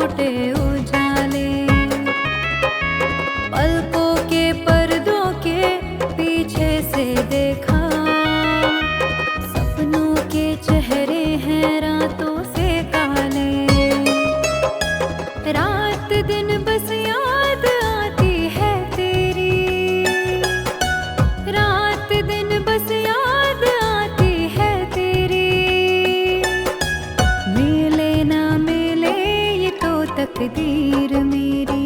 टूटे उजाले, पलकों के पर्दों के पीछे से देखा, सपनों के चेहरे हैं रातों से काले। रात दिन बस याद आती है तेरी, रात दिन बस याद आती है तेरी। मिले ना मिले ये तो तकदीर मेरी,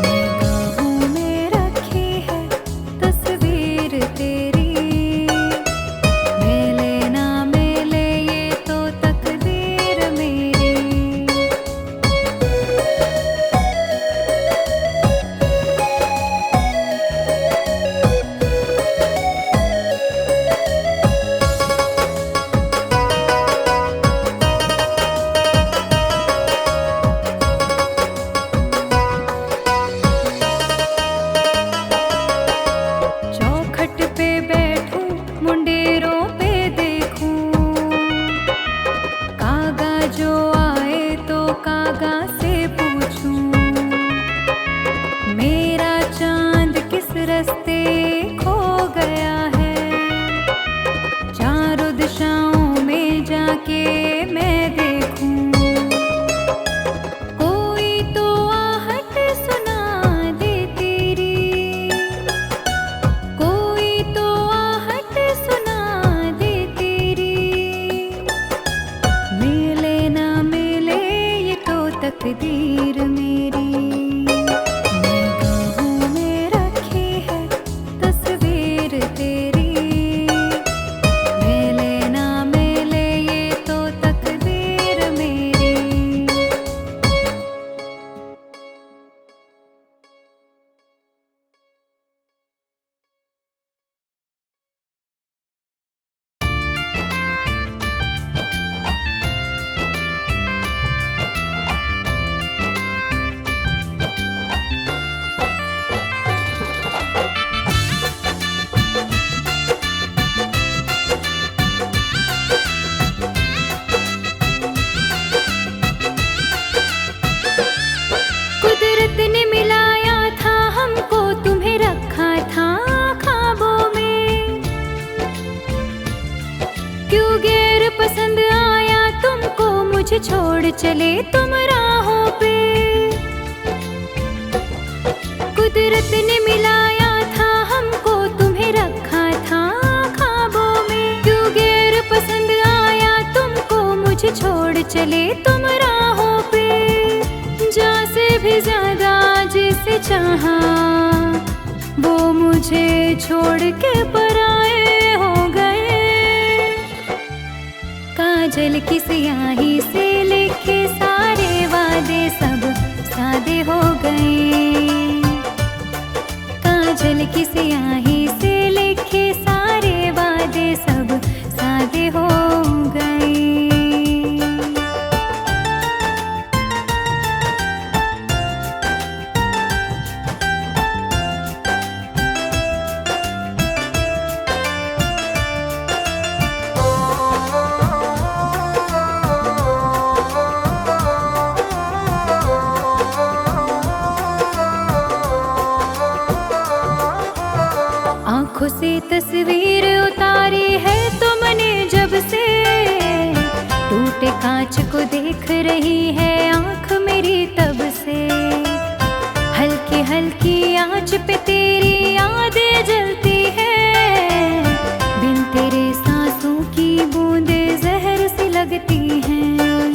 निगाहों में रखी है तस्वीर तेरी। मिले ना मिले ये तो तकदीर मेरी। चौखट पे बैठूं मुंडेरों पे देखूं, कागा जो आए तो कागा से पूछूं, मेरा चांद किस रास्ते खो गया है। चारों दिशाओं में जाके मैं देखूं, कोई तो आहट सुना दे तेरी, कोई तो आहट सुना दे तेरी। मिले ना मिले ये तो तकदीर मेरी, निगाहों में रखी है तस्वीर तेरी। मिले ना मिले ये तो तकदीर मेरी। कुदरत ने मिलाया था हमको, तुम्हें रखा था ख्वाबों में। क्यों गैर पसंद आया तुमको, मुझे छोड़ चले तुम राहों पे। कुदरत ने मिलाया था हमको, तुम्हें रखा था ख्वाबों में। क्यों गैर पसंद आया तुमको, मुझे छोड़ चले तुम राहों पे। जा से भी ज्यादा जिसे चाहा, वो मुझे छोड़ के पराए हो गए। काजल की स्याही से लिखे सारे वादे सब सादे हो गए। काजल की स्याही से लिखे सारे वादे सब सादे हो गए। आँखों से तस्वीर उतारी है तुमने जब से, टूटे कांच को देख रही है आँख मेरी तब से। हल्की हल्की आँच पे तेरी यादें जलती है, बिन तेरे सांसों की बूंदे जहर सी लगती हैं।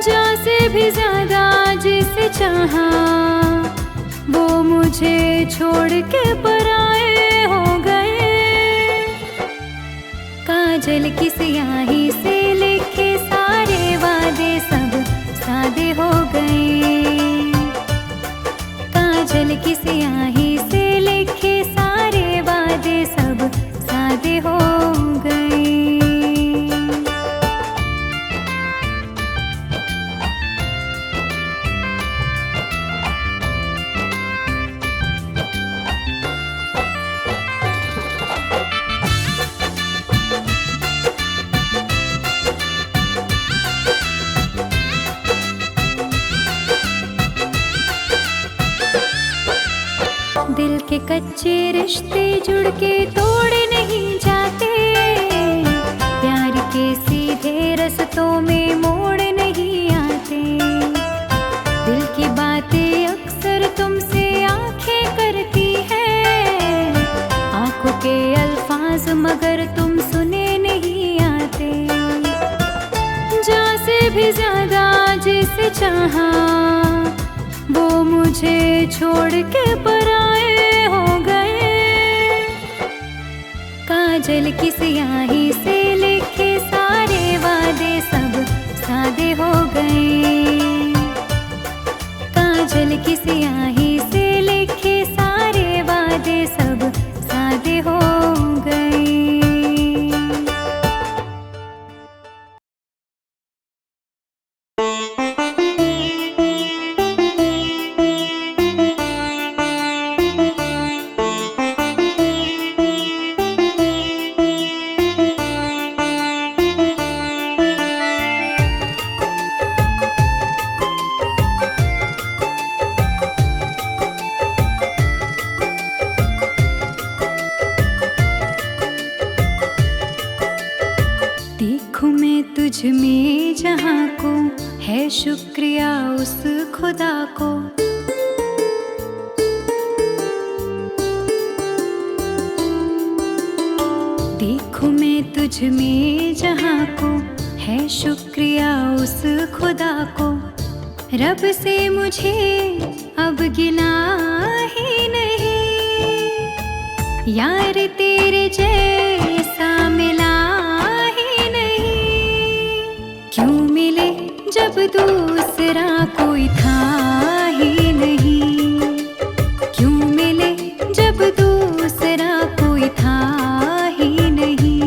जा से भी ज्यादा जिसे चाहा, वो मुझे छोड़ के पराए हो गए। काजल की स्याही से लिखे सारे वादे सब सादे हो गए। काजल की स्याही से लिखे सारे वादे सब सादे हो गए। रिश्ते जुड़ के तोड़ नहीं जाते, प्यार के सीधे रस्तों में मोड़ नहीं आते। दिल की बातें अक्सर तुमसे आंखें करती हैं, आंखों के अल्फाज मगर तुम सुने नहीं आते। जा से भी ज्यादा जिसे चाहा वो मुझे छोड़ के पराए हो गए। काजल की स्याही से लिखे सारे वादे सब सादे हो गए। काजल की स्याही से लिखे सारे वादे सब सादे हो गए। देखूं मैं तुझ में जहाँ को है शुक्रिया उस खुदा को। देखूं मैं तुझ में जहाँ को है शुक्रिया उस खुदा को। रब से मुझे अब गिला ही नहीं, यार तेरे जैसा मिला ही नहीं। क्यों मिले जब दूसरा कोई था ही नहीं, क्यों मिले जब दूसरा कोई था ही नहीं।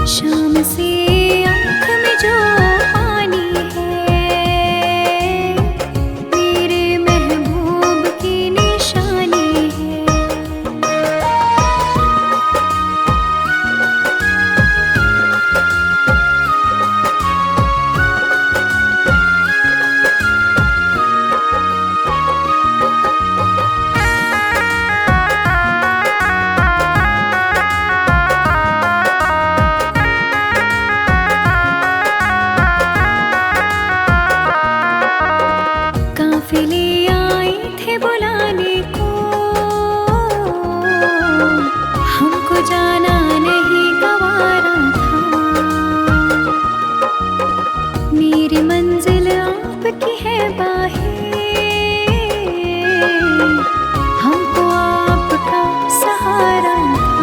शाम से आँख में जो पानी है, मेरे महबूब की निशानी है। काफिले आए थे बुलाने को, हमको जाना नहीं गवारा था। मेरी मंजिल आपकी है बाहें, हमको आपका सहारा था।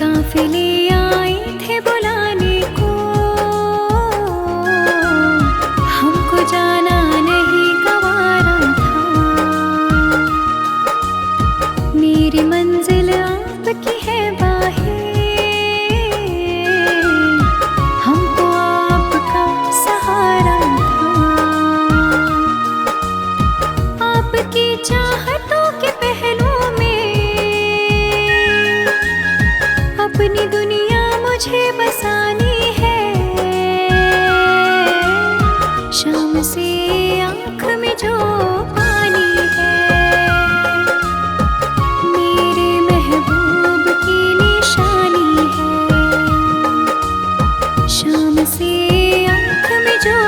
काफिले आए थे बुलाने को, हमको जाना नहीं गवारा था। मेरी मंजिल आपकी है बाहें, हमको आपका सहारा था। आपकी चाहतों के पहलू में अपनी दुनिया मुझे बसानी है। शाम से आँख में जो पानी है, मेरे महबूब की निशानी है। शाम से आँख में जो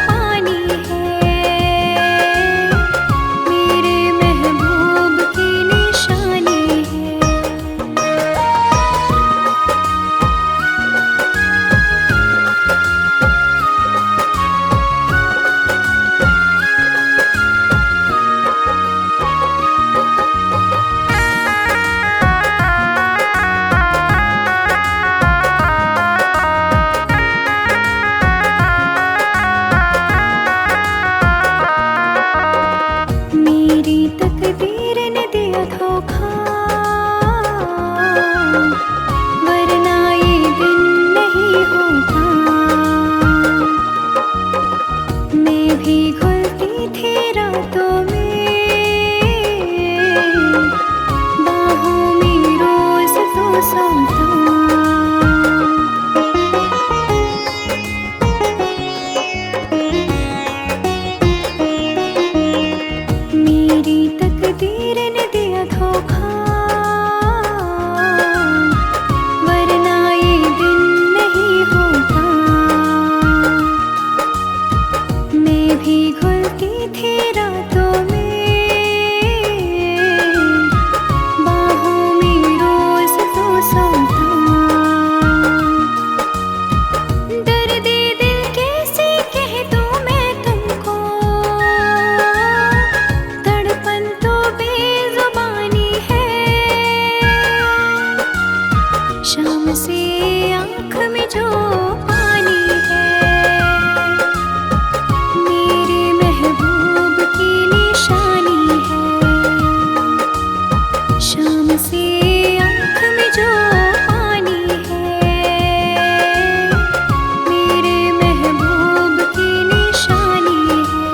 पानी है, मेरे महबूब की निशानी है। मेरी तकदीर ने दिया धोखा, वरना ये दिन नहीं होता। मैं भी घुलती थी रातों में, बाहों में रोज तो सोता। मेरी तकदीर ने दिया धोखा, वरना ये दिन नहीं होता। मैं भी घुलती थी रातों में, बाहों में रोज तो सोता। दर्द दिल कैसे कह दूं मैं तुमको, तड़पन तो बेजुबानी है। शाम से आँख में जो पानी है, मेरे महबूब की निशानी है। शाम से आँख में जो पानी है, मेरे महबूब की निशानी है।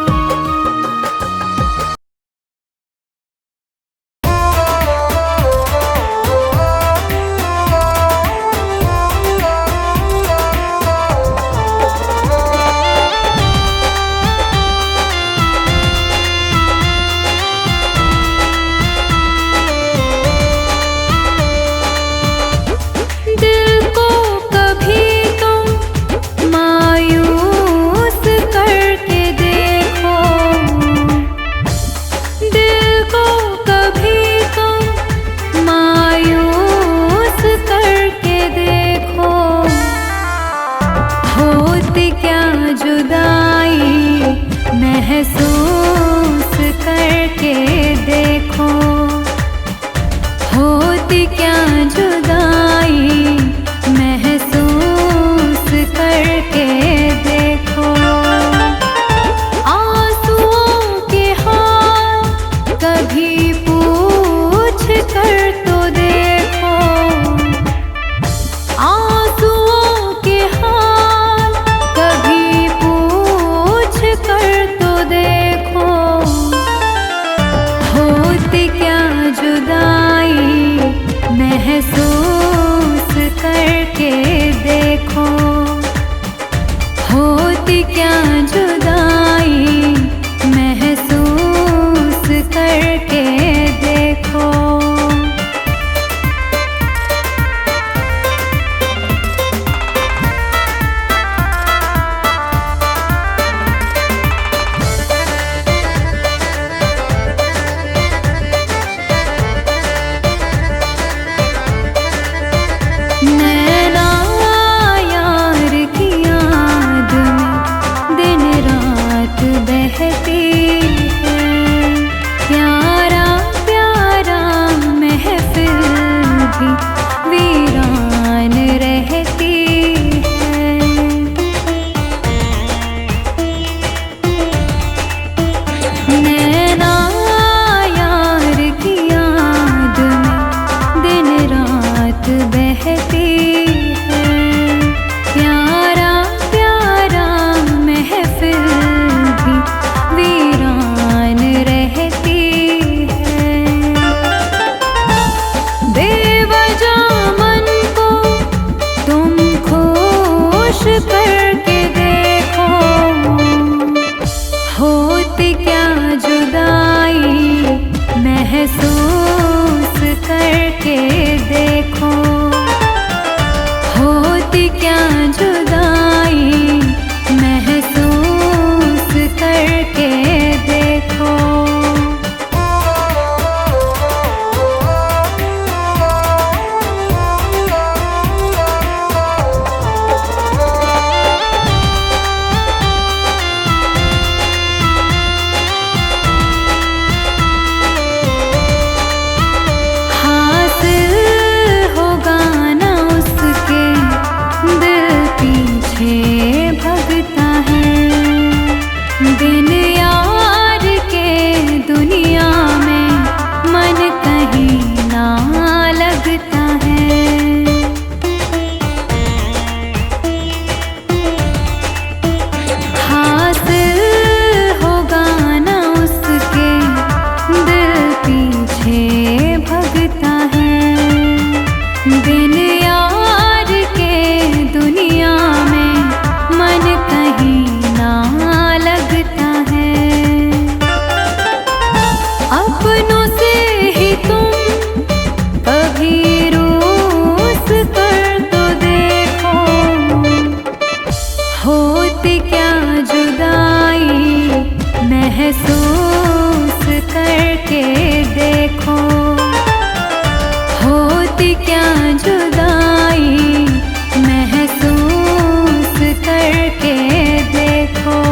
महसूस करके देखो, होती क्या जुदाई, महसूस करके देखो।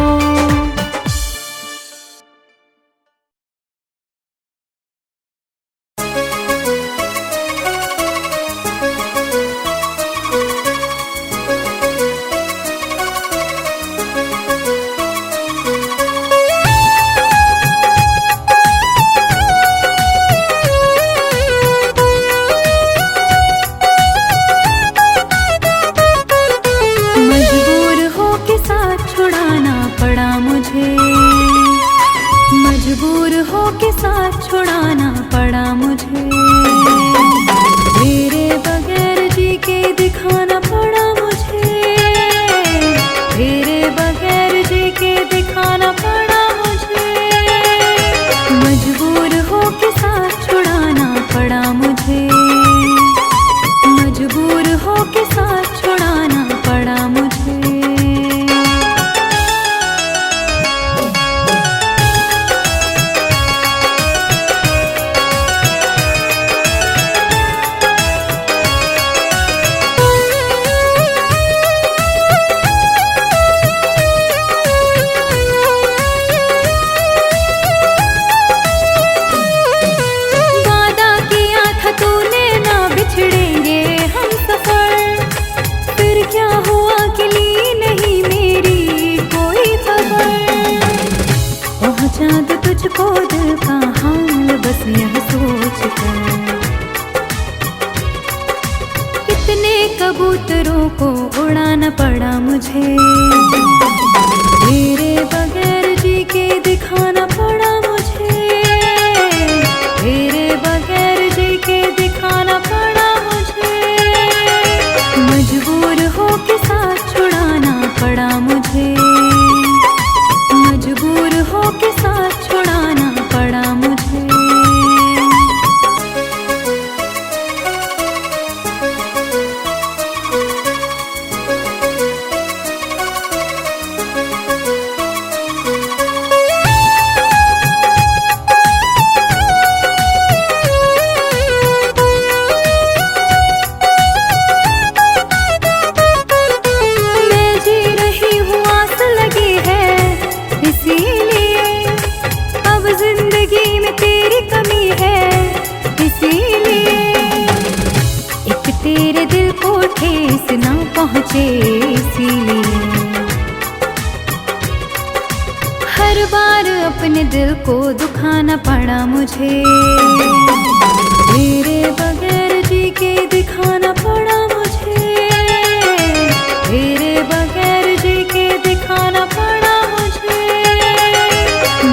मजबूर हो के साथ छुड़ाना पड़ा मुझे, तेरे बगैर जी के दिखाना पड़ा मुझे, तेरे बगैर जी के दिखाना पड़ा मुझे। मजबूर हो के साथ छुड़ाना पड़ा मुझे, मजबूर हो के साथ छुड़ाना पड़ा मुझे। चाँद तुझको दिल का हाल बस यह सोच कर, कितने कबूतरों को उड़ाना पड़ा मुझे, तेरे बगैर जी के दिखाना पड़ा मुझे, तेरे बगैर जी के दिखाना पड़ा मुझे। मजबूर हो के साथ छुड़ाना पड़ा मुझे, मजबूर हो के साथ छुड़ाना पड़ा मुझे। मैं जी रही हूँ, आस लगी है इसीलिए, अब जिंदगी में तेरी कमी है इसीलिए, एक तेरे दिल को ठेस ना पहुँचे इसीलिए, हर बार अपने दिल को दुखाना पड़ा मुझे, तेरे बगैर जी के दिखाना पड़ा मुझे, तेरे बगैर जी के दिखाना पड़ा मुझे।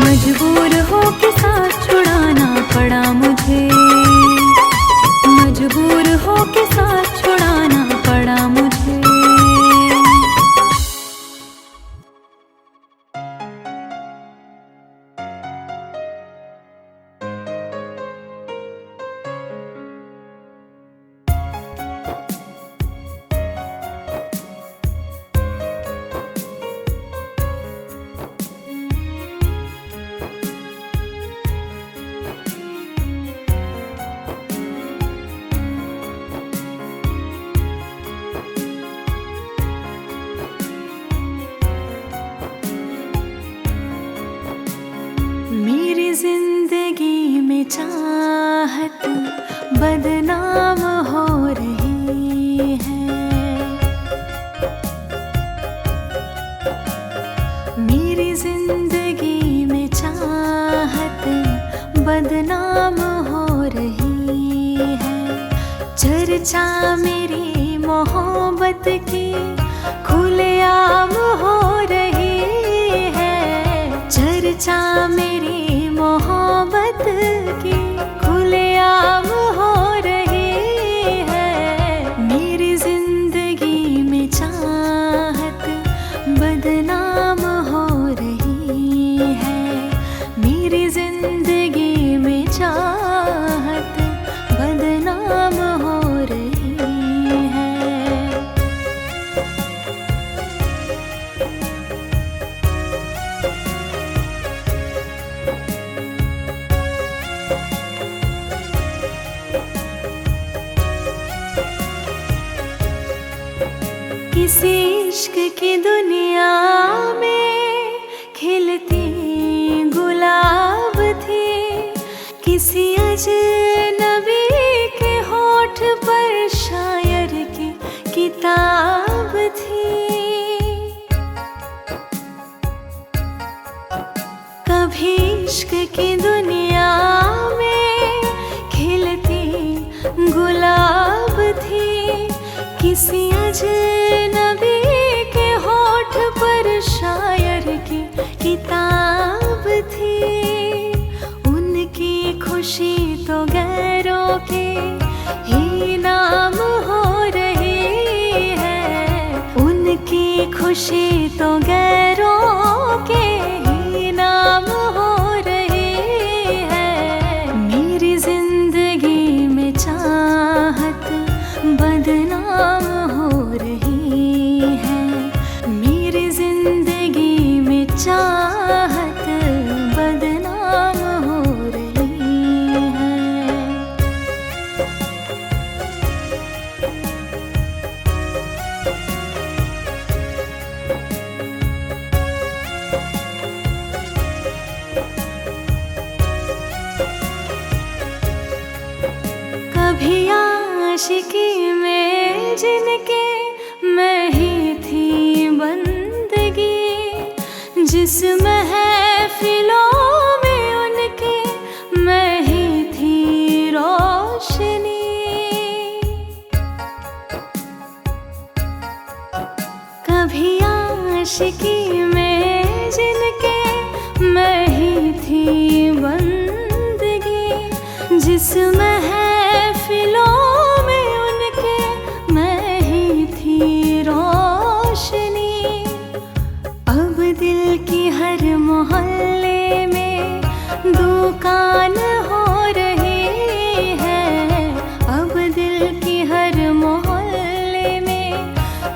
मजबूर हो के साथ छुड़ाना पड़ा मुझे, मजबूर हो के साथ छुड़ाना पड़ा मुझे। मेरी जिंदगी में चाहत बदनाम हो रही है, मेरी जिंदगी में चाहत बदनाम हो रही है, चर्चा मेरी मोहब्बत की खुलेआम हो रही है, चर्चा मेरी मोहब्बत की खुलेआम हो रही है। मेरी जिंदगी में चाहत बदनाम हो रही है, मेरी जिंदगी में चाहत बदनाम हो रही है। की दुनिया में खिलती गुलाब थी, किसी अजनबी के होठ पर शायर की किताब थी। कभी इश्क की दुनिया में खिलती गुलाब थी, किसी अजनबी के होठ पर शायर की किताब थी। उनकी खुशी तो गैरों के ही नाम हो रही है, उनकी खुशी तो गैरों के ही नाम हो रही है। मेरी जिंदगी में चाहत बदनाम हो रही है, मेरी जिंदगी में चाहत बदनाम हो रही है। कभी आशिकी में जिनके मैं ही थी बंदगी, जिस महफिलों में उनके मैं ही थी रोशनी। कभी आशिकी में जिनके मैं ही थी बंदगी, जिस महफिलों में उनके मैं ही थी रोशनी। अब दिल की हर मोहल्ले में दुकान हो रही है, अब दिल की हर मोहल्ले में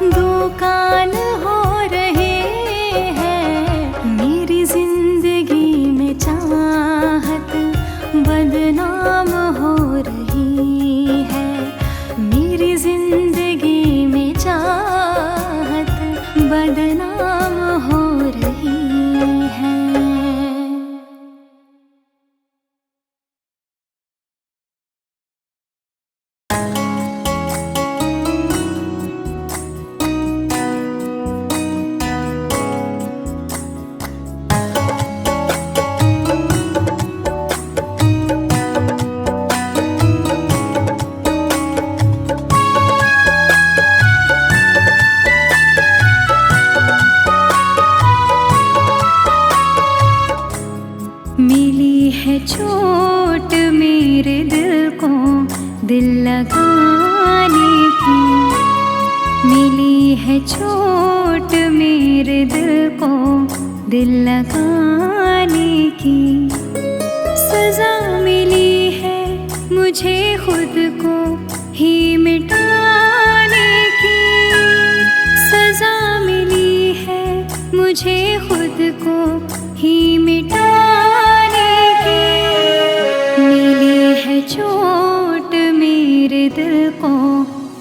दुकान हो रही है। मेरी जिंदगी में चाहत बदनाम हो रही है, मेरी जिंदगी में चाहत बदनाम हो रही है। मिली है चोट मेरे दिल को दिल लगाने की, मिली है चोट मेरे दिल को दिल लगाने की। सजा मिली है मुझे खुद को ही मिटाने की, सजा मिली है मुझे खुद को ही मिटाने की। मिली है चोट मेरे दिल को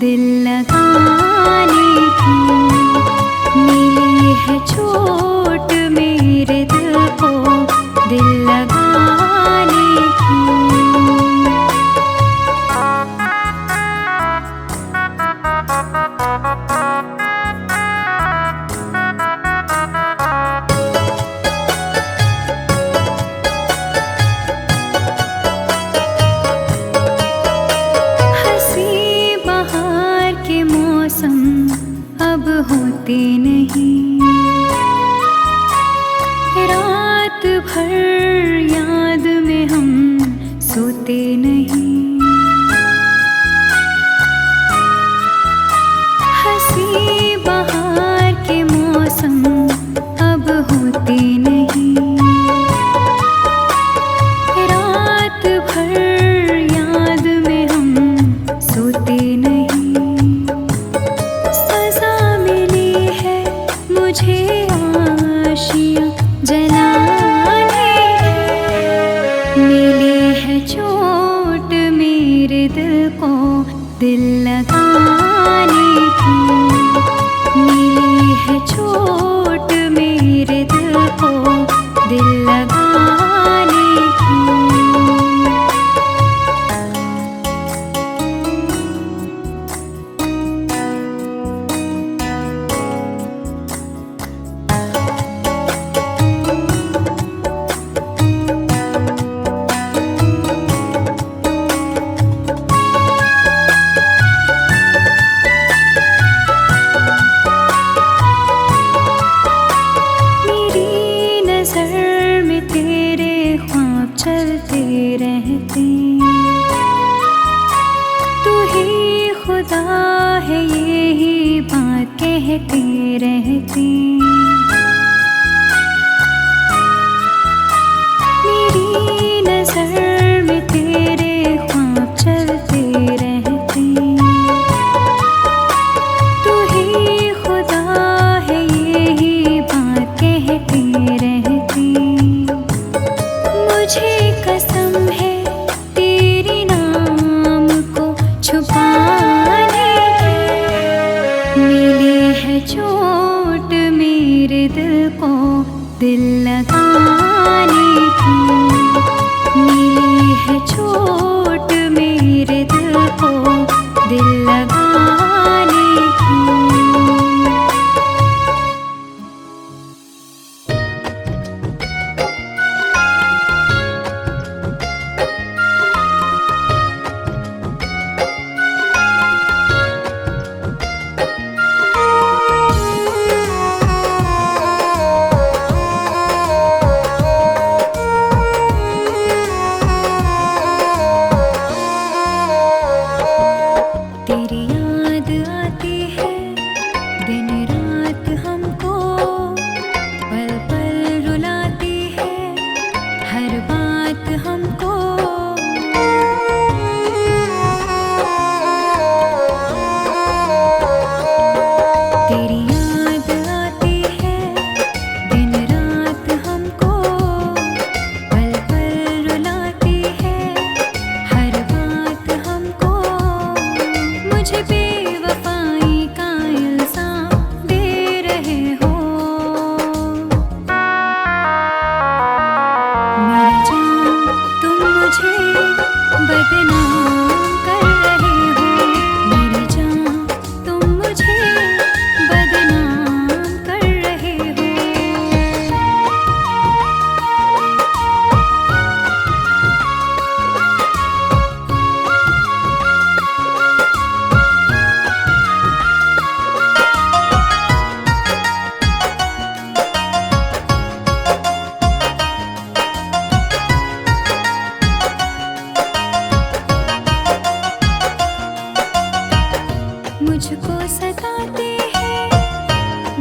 दिल लगाने की, मिली है चोट मेरे दिल को दिल लगाने की। अब होते नहीं, रात भर याद में हम सोते नहीं। हंसी बहार के मौसम अब होते नहीं, रात भर याद में हम सोते नहीं। मुझे आशियाँ जलाने की, मिली है चोट मेरे दिल को दिल लगाने की, मिली है चोट चलते रहते। तू ही खुदा है यही बात कहते रहते। मेरी नजर में तेरे ख्वाब चलते रहते। तू ही खुदा है यही बात कहते रहते। मुझे कसम है तेरे नाम को छुपाने की। मिली है चोट मेरे दिल को दिल लगाने की। मिली है चोट मेरे दिल को दिल लगाने की। तेरी याद आती है दिन रात हमको, पल पल रुलाती है हर बात हमको। तेरी याद आती है दिन रात हमको, पल पल रुलाती है हर बात हमको। मुझे बेवफाई का इल्ज़ाम दे रहे हो। मेरी जान तुम मुझे बदनाम कर रहे हो। मेरी जान तुम मुझे बदनाम कर रहे हो। मुझको सताते हैं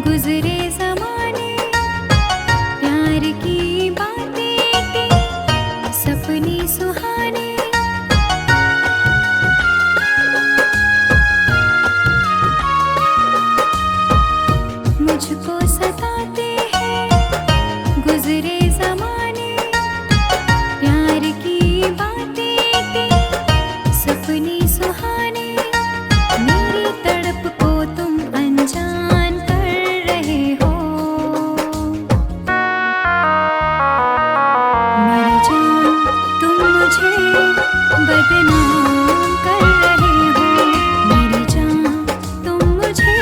गुजरे ज़माने, प्यार की बातें थी सपने सुहाने। मुझको सताते हैं गुजरे ज़माने, प्यार की बातें थी सपने सुहाने। मेरी तड़प को तुम अनजान कर रहे हो। मेरी जान तुम मुझे बदनाम कर रहे हो। मेरी जान तुम मुझे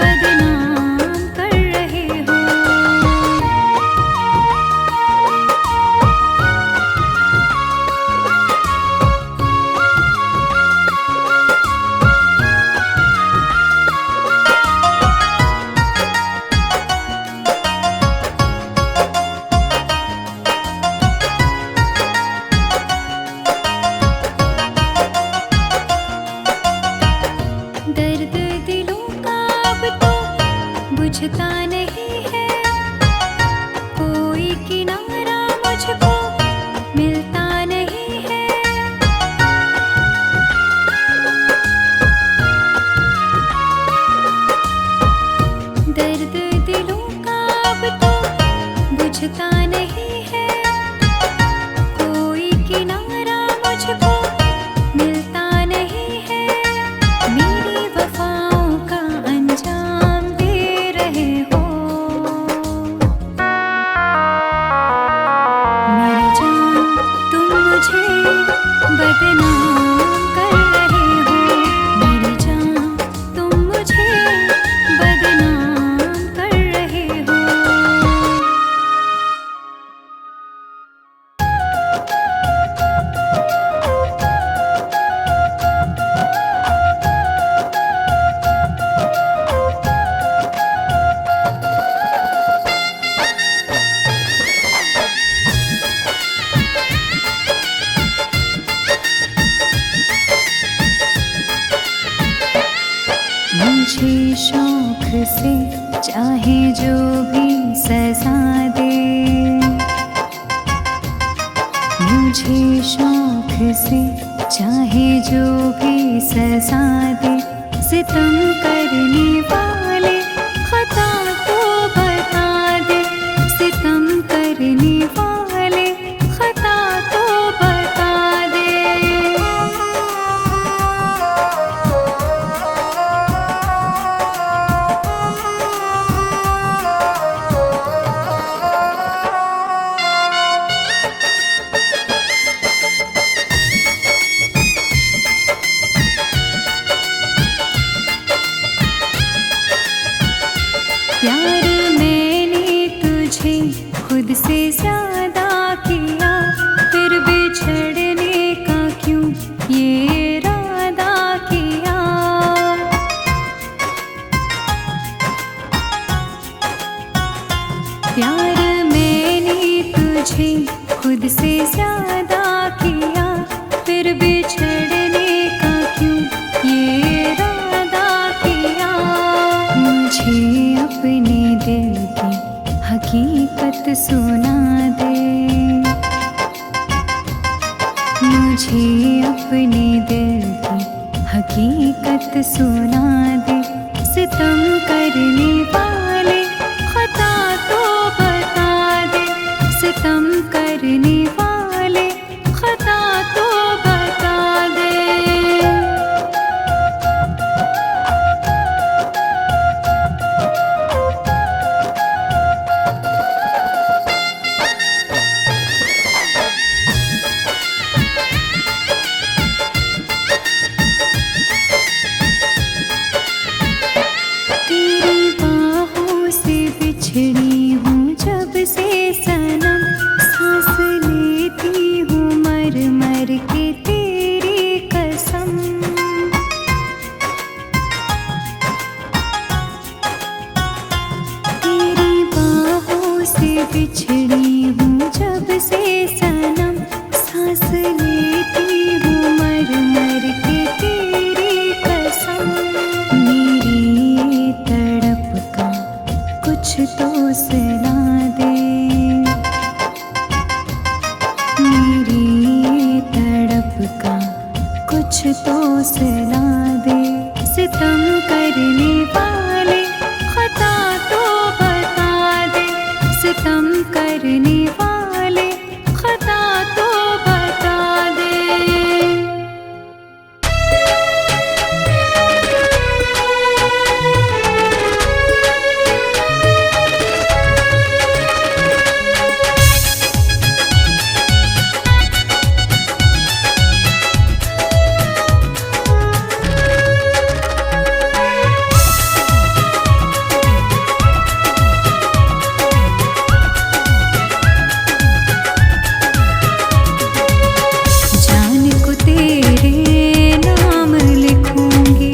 बदनाम कर रहे हो। दर्द दिलों का अब तो बुझता नहीं है, कोई किनारा मुझको मिलता नहीं है। दर्द दिलों का अब तो बुझता नहीं है, कोई किनारा मुझको मिलता नहीं है। मेरी वफाओं का अंजाम दे रहे हो। मेरी जान तुम मुझे बदनाम कर रहे हो। मेरी जान तुम मुझे बदनाम कर रहे हो। शौक से चाहे जो भी सजा दे, मुझे शौक से चाहे जो भी सजा दे, सितम करने वाले खता तो बता दे, सितम करने वाले खता तो बता दे। प्यार मैंने तुझे खुद से ज्यादा किया, फिर बिछड़ने का क्यों ये इरादा किया। प्यार मैंने तुझे खुद से ज्यादा किया, फिर बिछड़ने का क्यों ये इरादा किया। मुझे अपने दिल की हकीकत सुना दे, मुझे अपने दिल की हकीकत सुना दे, सितम करने वाले खता तो बता दे, सितम करने वाले खता तो बता दे। तेरी बाहों से बिछड़ी हूँ जब से सनम, सांस लेती हूँ मर मर के तेरी कसम। तेरी बाहों से बिछड़ी हूँ जब से सनम, सांस लेती हूँ मर मर के तेरी कसम। मेरी तड़प का कुछ तो सुना दे, मेरी तड़प का कुछ तो सुना दे, सितम करने वाले खता तो बता दे, सितम करने वाले खता तो बता दे। जान को तेरे नाम लिखूंगी,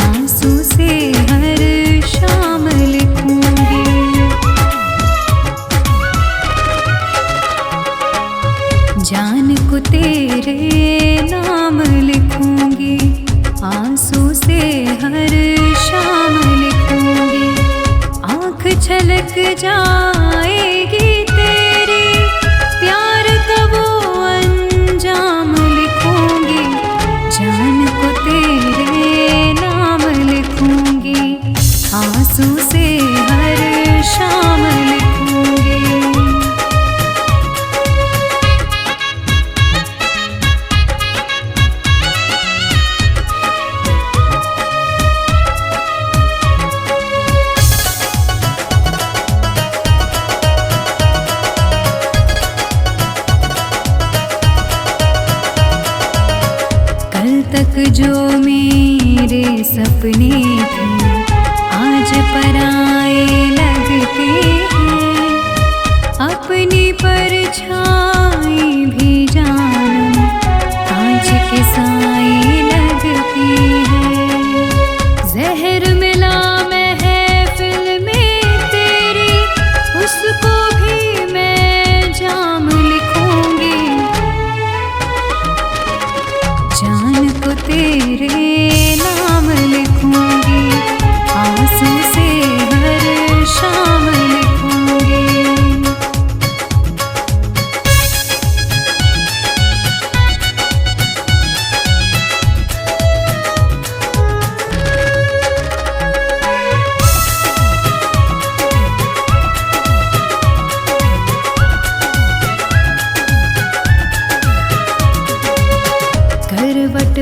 आंसू से हर शाम लिखूंगी। जान को तेरे नाम लिखूंगी, आंसू से हर शाम लिखूंगी। आँख छलक जाएगी तेरी, प्यार का वो अंजाम लिखूंगी। जान को तेरे नाम लिखूंगी, आंसू से हर शाम लिखूंगी। कल तक जो मेरे सपने थे आज पराए लगते हैं, अपनी परछाई भी जानम कांच के साए लगती है। जहर मिला महफिल में तेरी, उसको भी मैं जाम लिखूंगी। जान को तेरे नाम लिखूंगी,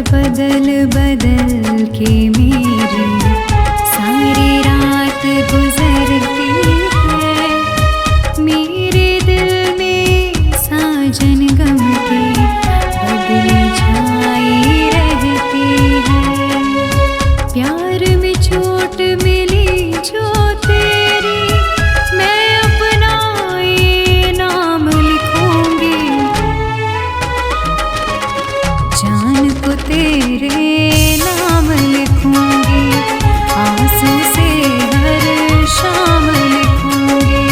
बदल बदल के मेरी सारी रात गुजरती है। मेरे दिल में साजन गम के बदले छाई रहती है। प्यार में चोट मिली जो तेरी, मैं अपना ये नाम लिखूंगी। जान को तेरे नाम लिखूंगी, आंसू से हर शाम लिखूंगी।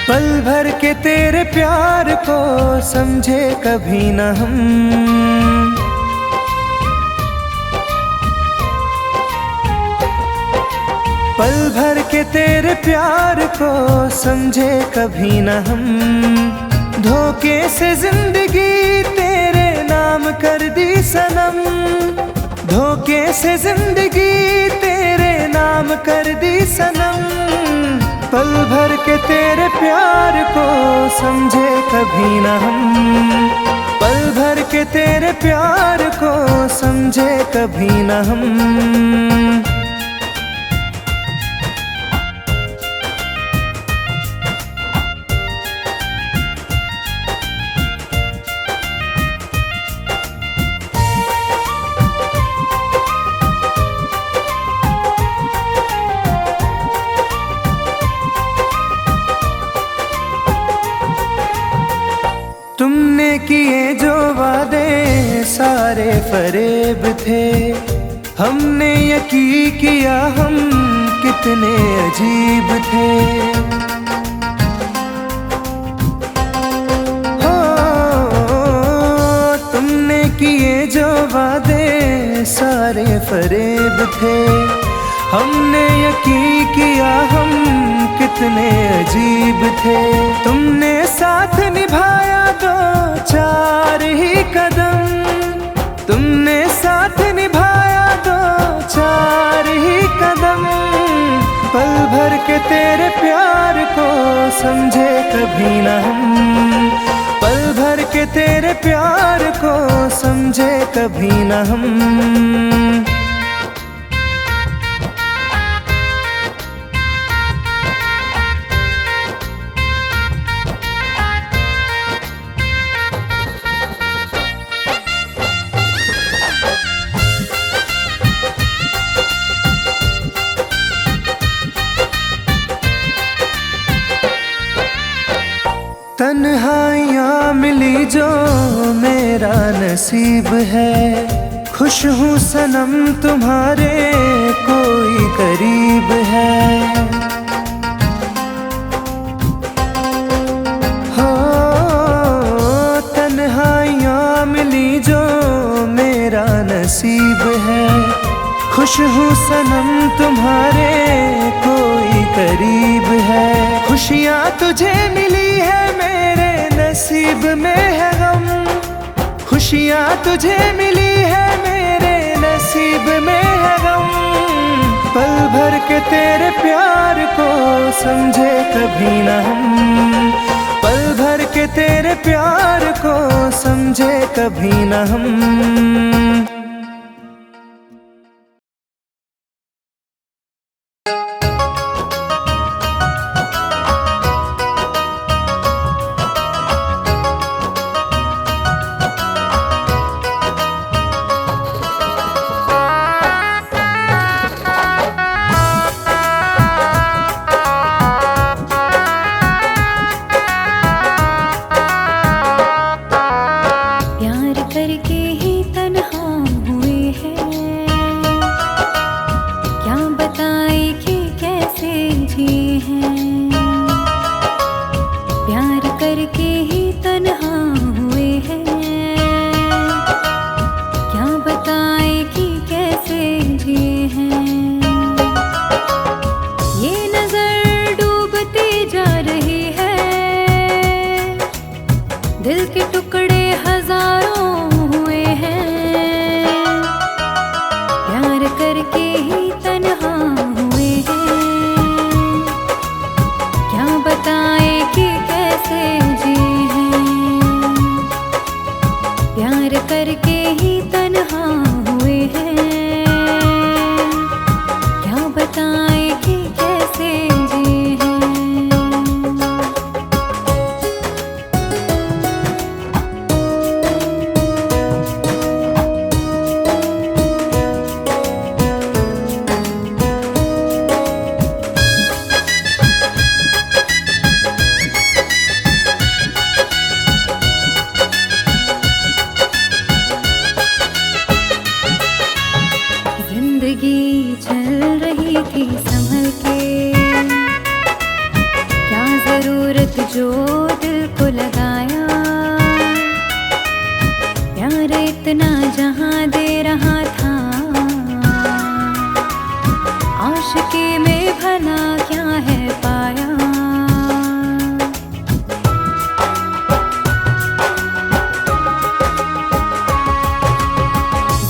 पल भर के तेरे प्यार को समझे कभी न हम। पल भर के तेरे प्यार को समझे कभी न हम। धोखे से जिंदगी तेरे नाम कर दी सनम। धोखे से जिंदगी तेरे नाम कर दी सनम। पल भर के तेरे प्यार को समझे कभी न हम। पल भर के तेरे प्यार को समझे कभी न हम। तुमने किए जो वादे सारे फरेब थे। हमने यकीन किया हम कितने अजीब थे। हो तुमने किए जो वादे सारे फरेब थे। हमने यकीन किया हम कितने अजीब थे। तुमने साथ निभाया दो चार ही कदम। तुमने साथ निभाया दो चार ही कदम। पल भर के तेरे प्यार को समझे कभी न हम। पल भर के तेरे प्यार को समझे कभी न हम। तन्हाइयाँ मिली जो मेरा नसीब है। खुश हूँ सनम तुम्हारे कोई करीब है। हो तन्हाइयाँ मिली जो मेरा नसीब है। खुश हूँ सनम तुम्हारे कोई करीब है। खुशियाँ तुझे मिली है मेरे नसीब में है गम। खुशियाँ तुझे मिली है मेरे नसीब में है गम। पल भर के तेरे प्यार को समझे कभी न हम। पल भर के तेरे प्यार को समझे कभी न हम। दिल के टुकड़े हजारों हुए हैं, प्यार करके ही तन्हा हुए हैं। क्या बताए कि कैसे जी हैं, प्यार करके ही तन्हा हुए हैं। क्या बताए कि कैसे जी हैं। जिंदगी चल रही थी संभल के, क्या जरूरत जो दिल को लगाया। प्यार इतना जहां दे रहा था, आशिकी में भला क्या है पाया।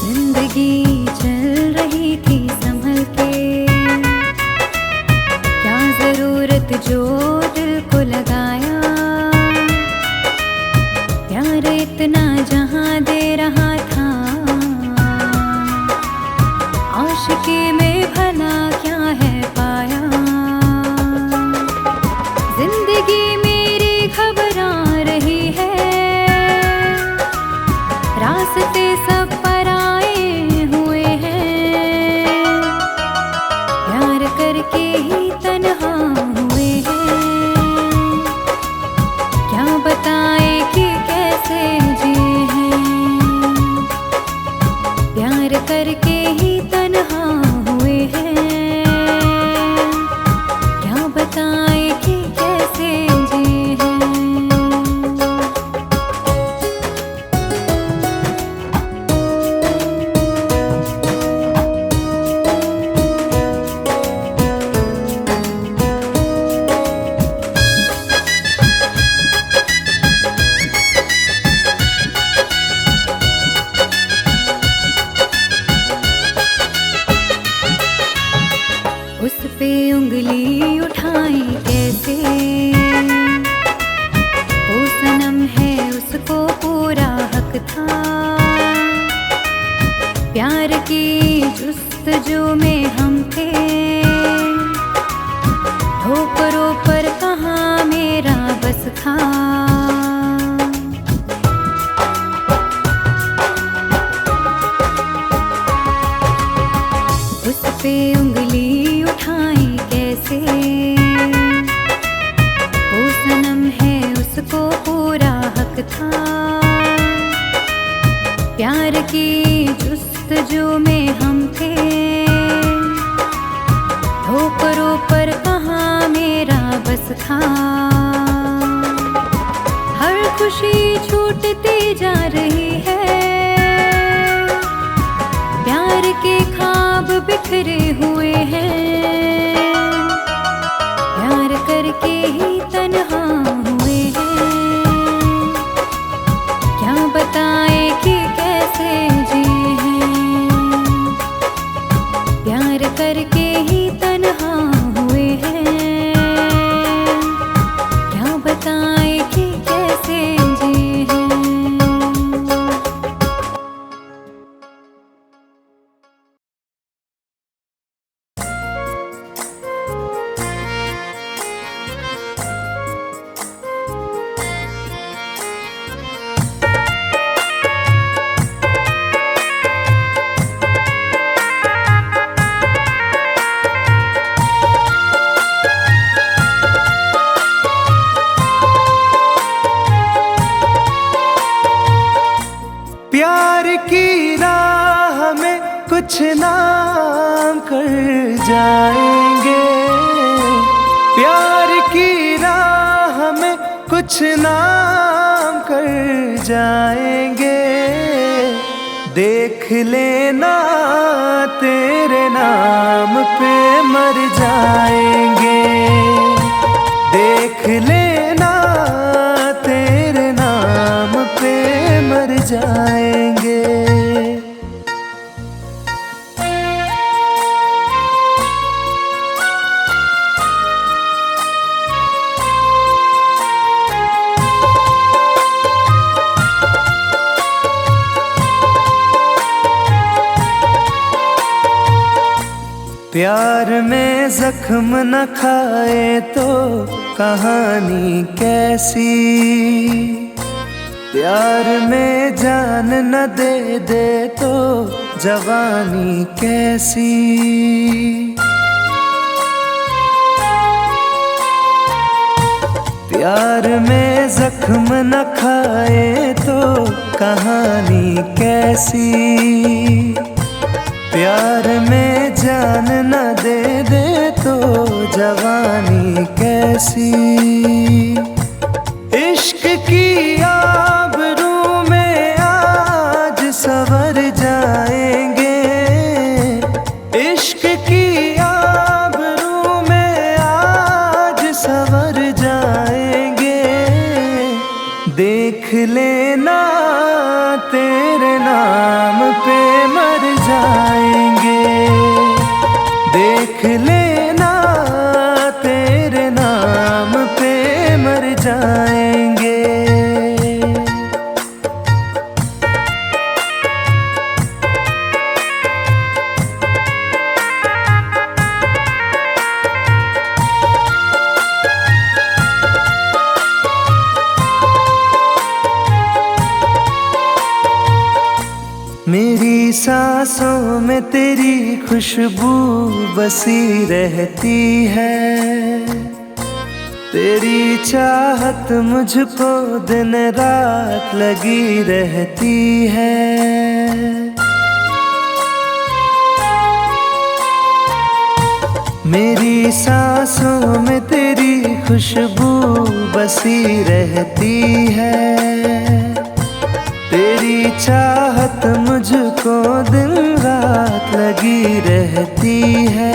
जिंदगी चल रही थी संभल के, क्या जरूरत जो दिल को लगाया। प्यार इतना जहां दे रहा था, आशिकी में भला क्या है पाया। जिंदगी मेरी घबरा रही है, रास्ते सब पराए हुए हैं। प्यार करके ही तन्हा हुए हैं, क्या बताए कि कैसे जी हैं। प्यार करके ही तन्हा हुए हैं, क्या बताए कि कैसे जी हैं। उस पे उंगली उठाई कैसे, वो सनम है उसको पूरा हक था। प्यार की जुस्तजू में हम थे, ठोकरों पर कहाँ मेरा बस था। उस पे उंगली उठाई कैसे, वो सनम है उसको पूरा हक था। प्यार की जुस्तजू में हम थे, ठोकरों पर कहाँ मेरा बस था। हर खुशी छूटती जा रही है, प्यार के ख्वाब बिखरे हुए हैं। प्यार करके ही तन्हा हुए हैं, क्या बताए कि कैसे जी हैं। प्यार करके ही तन्हा हुए हैं, क्या बताए कि कैसे जी हैं। प्यार की राह में कुछ नाम कर जाएंगे, प्यार की राह में कुछ नाम कर जाएंगे। देख लेना तेरे नाम पे मर जाएंगे, देख लेना तेरे नाम जाएंगे। प्यार में जख्म न खाए तो कहानी कैसी, प्यार में जान न दे दे तो जवानी कैसी। प्यार में जख्म न खाए तो कहानी कैसी, प्यार में जान न दे दे तो जवानी कैसी। इश्क की आबरू में आज संवर जाएंगे, इश्क की आबरू में आज संवर जाएंगे। देख लेना तेरे नाम पे मर जाएंगे, देख लेना तेरे नाम पे मर जाएंगे। मेरी सांसों में तेरी खुशबू बसी रहती है, तेरी चाहत मुझको दिन रात लगी रहती है। मेरी सांसों में तेरी खुशबू बसी रहती है, तेरी चाहत मुझको दिन रात लगी रहती है।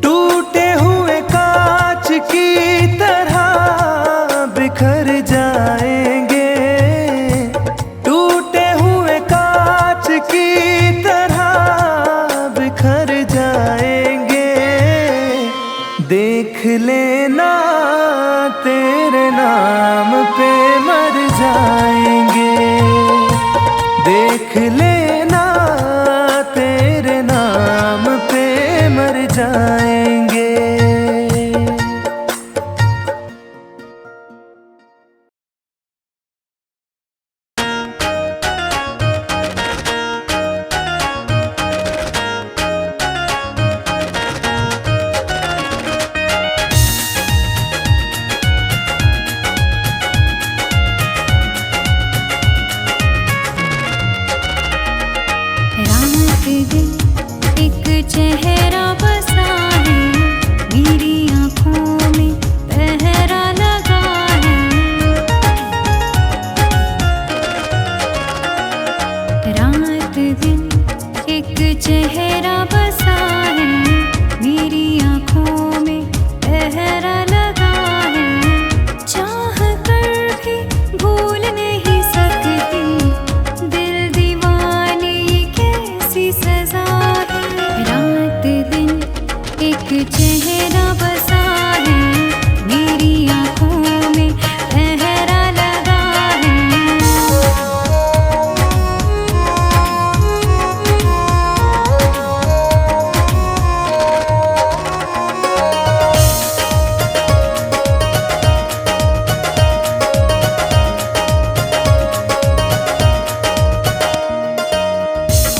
टूटे हुए कांच की तरह बिखर जाएंगे, टूटे हुए कांच की तरह बिखर जाएंगे। देख लेना तेरे नाम पे मर जाएंगे, देख लेना तेरे नाम पे मर जाएंगे। चेहरा बसा है मेरी आँखों में, पहरा लगा है। रात दिन एक चेहरा बसा है मेरी आँखों में, पहरा लगा है। चाह कर भी भूल नहीं सकती, दिल दीवाने ये कैसी सजा है। रात दिन एक चेहरा बसा है मेरी आँखों में, पहरा लगा है।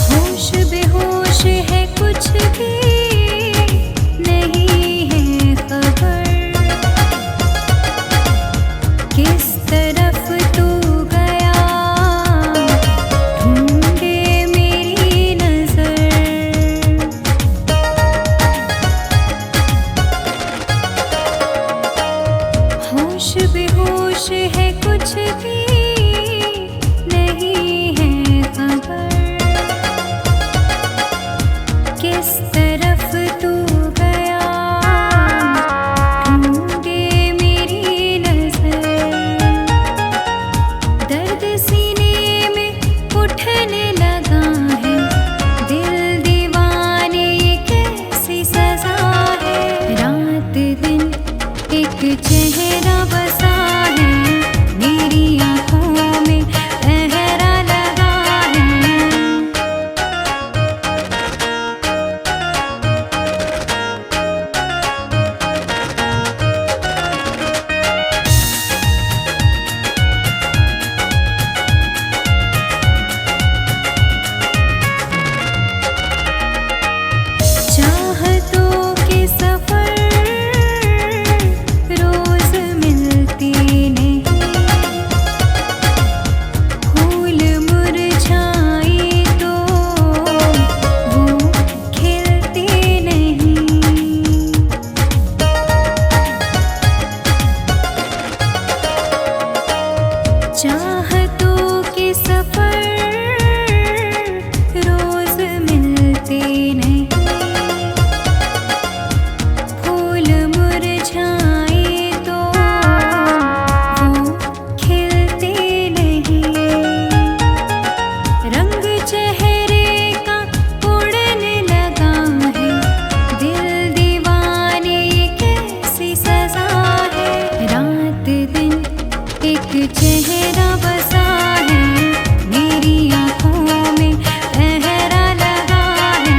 होश बेहोश है कुछ भी नहीं है खबर, किस तरफ तू गया ढूंढे मेरी नजर। होश बेहोश है कुछ भी नहीं है खबर, किस तरफ तू गया ढूंढे मेरी नजर। दर्द सी चाहतों के सफर रोज मिलते नहीं, फूल मुरझाए तो वो खिलते नहीं, रंग चेहरे का उड़ने लगा है, दिल दीवाने कैसी सजा है। रात दिन एक चेहरा बसा है, मेरी आँखों में पहरा लगा है।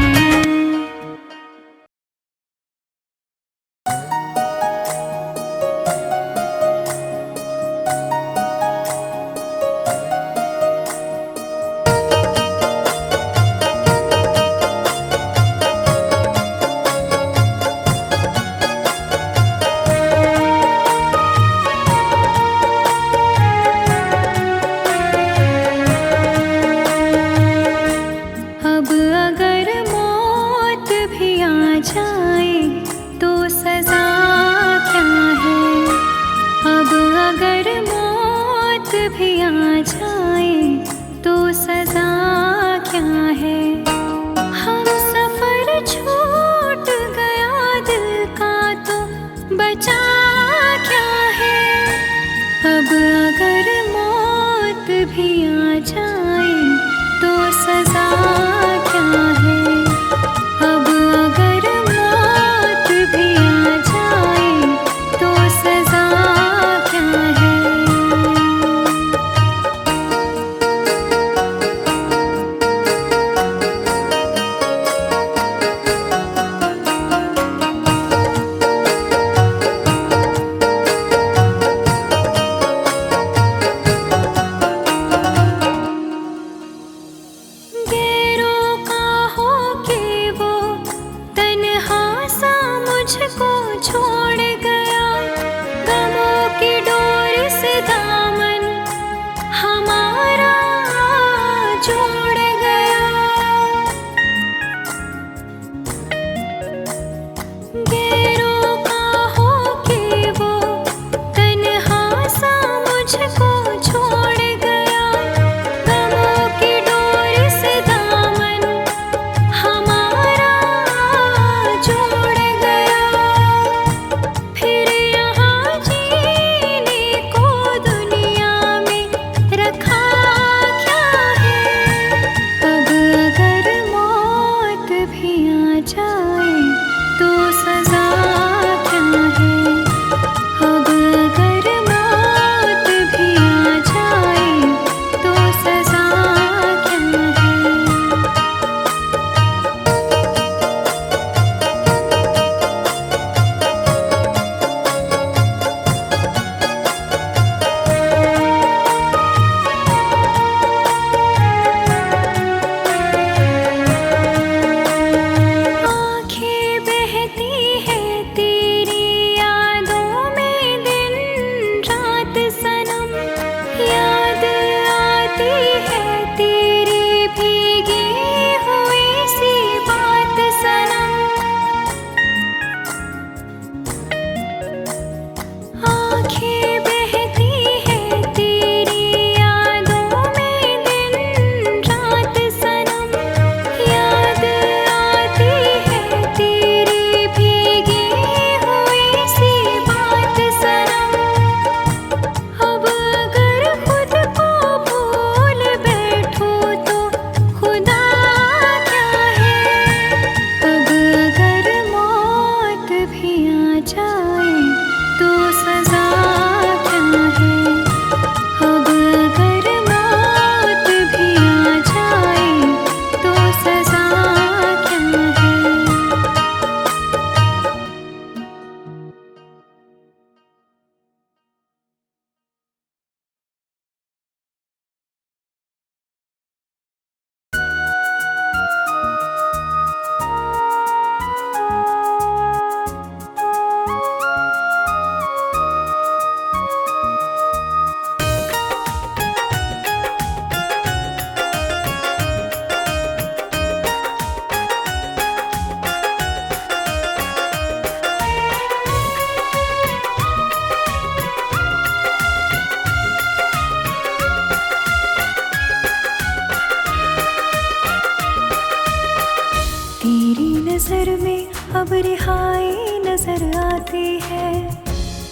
अब रिहाई नजर आती है,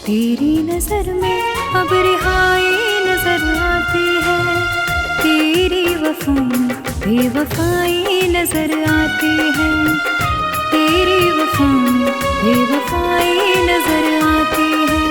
तेरी नजर में अब रिहाई नजर आती है, तेरी वफा में बेवफाई नजर आती है, तेरी वफा में बेवफाई नजर आती है।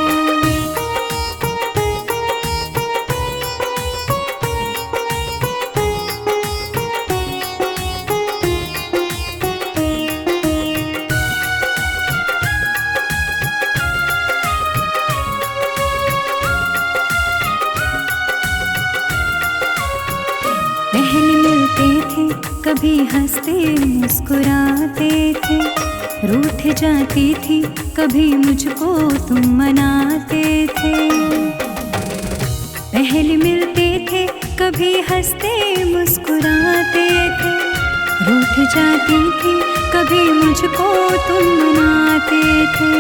पहले मिलते थे कभी हंसते मुस्कुराते थे, रूठ जाती थी कभी मुझको तुम मनाते थे। पहले मिलते थे कभी हंसते मुस्कुराते थे, रूठ जाती थी कभी मुझको तुम मनाते थे।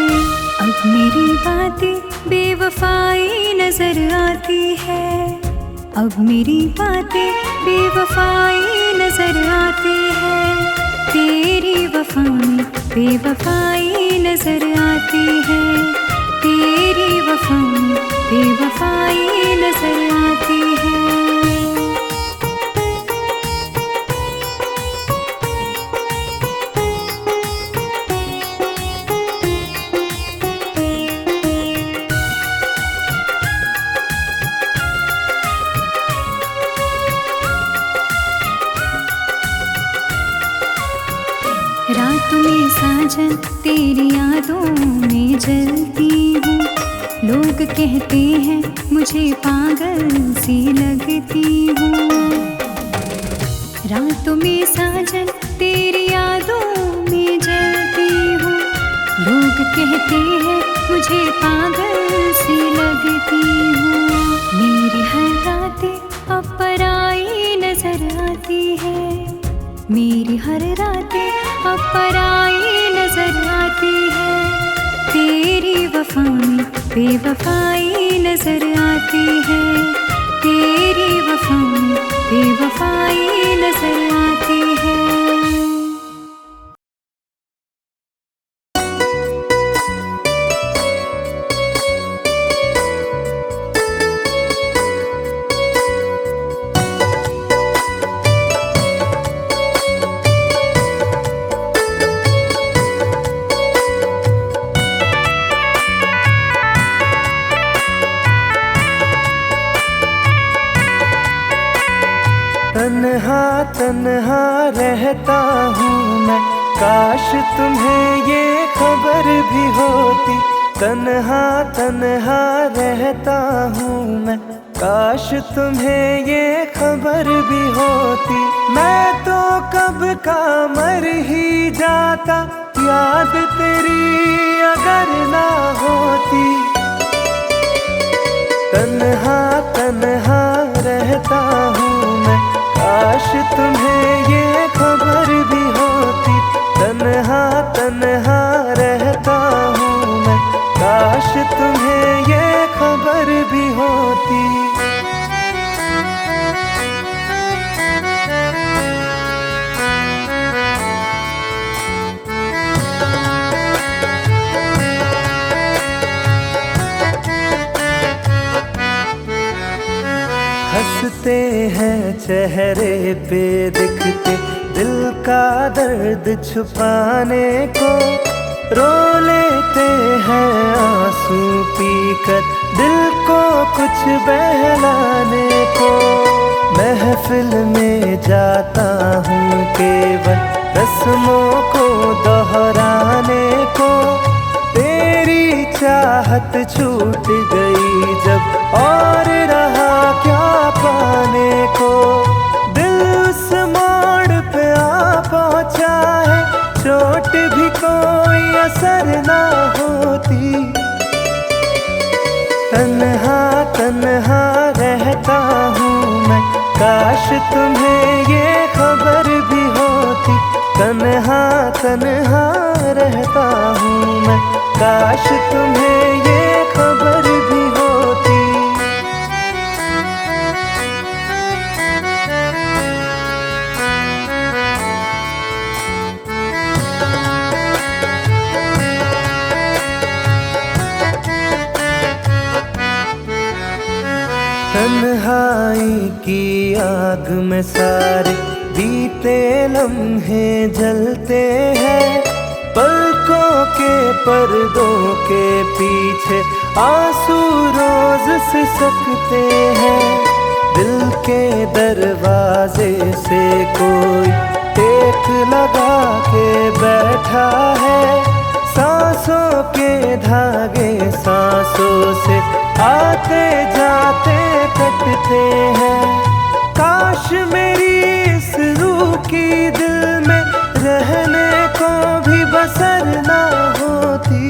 अब मेरी बातें बेवफाई नजर आती है, अब मेरी बातें बेवफाई नजर आती है, तेरी वफा में बेवफाई नजर आती है, तेरी वफा में बेवफाई नजर आती है। रातों में साजन तेरी यादों में जलती हूँ, लोग कहते हैं मुझे पागल सी लगती हूँ। रातों में साजन तेरी यादों में जलती हूँ, लोग कहते हैं मुझे पागल सी लगती हूँ। मेरी हर रातें अब पराई नजर आती है, मेरी हर रातें अब पराई नजर आती है, तेरी वफा में बेवफाई नजर आती है, तेरी वफा में बेवफाई नजर आती है। तन्हा तन्हा रहता हूँ मैं, काश तुम्हें ये खबर भी होती। तन्हा तन्हा रहता हूँ मैं, काश तुम्हें ये खबर भी होती। मैं तो कब का मर ही जाता, याद तेरी अगर ना होती। तन्हा तन्हा रहता हूँ मैं, काश तुम्हें ये खबर भी होती। तन्हा तन्हा रहता हूँ मैं, काश तुम्हें ये खबर भी होती। हंसते हैं चेहरे पे दिखते, दिल का दर्द छुपाने को। रो लेते हैं आंसू पीकर, दिल को कुछ बहलाने को। महफिल में जाता हूँ केवल रस्मों को दोहराने को। तेरी चाहत छूट गई जब, और रहा क्या पाने को। दिल उस मोड़ पे आ पहुँचा है, चोट भी कोई असर ना होती। तन्हा तन्हा रहता हूँ मैं, काश तुम्हें ये खबर भी होती। तन्हा तन्हा रहता हूँ मैं, काश तुम्हें ये खबर भी होती। तन्हाई की आग में सारे बीते लम्हे जलते हैं, पलकों के पर्दों के पीछे आंसू रोज सिसकते हैं। दिल के दरवाजे से कोई टेक लगा के बैठा है, सांसों के धागे सांसों से आते जाते कटते हैं। काश मेरी इस रूह की दिल में रहने को भी बसर ना होती।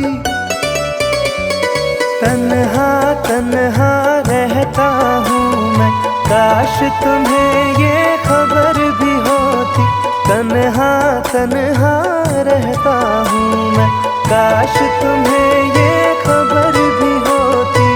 तन्हा तन्हा रहता हूँ मैं, काश तुम्हें ये खबर भी होती। तन्हा तन्हा रहता हूँ मैं, काश तुम्हें ये खबर भी होती।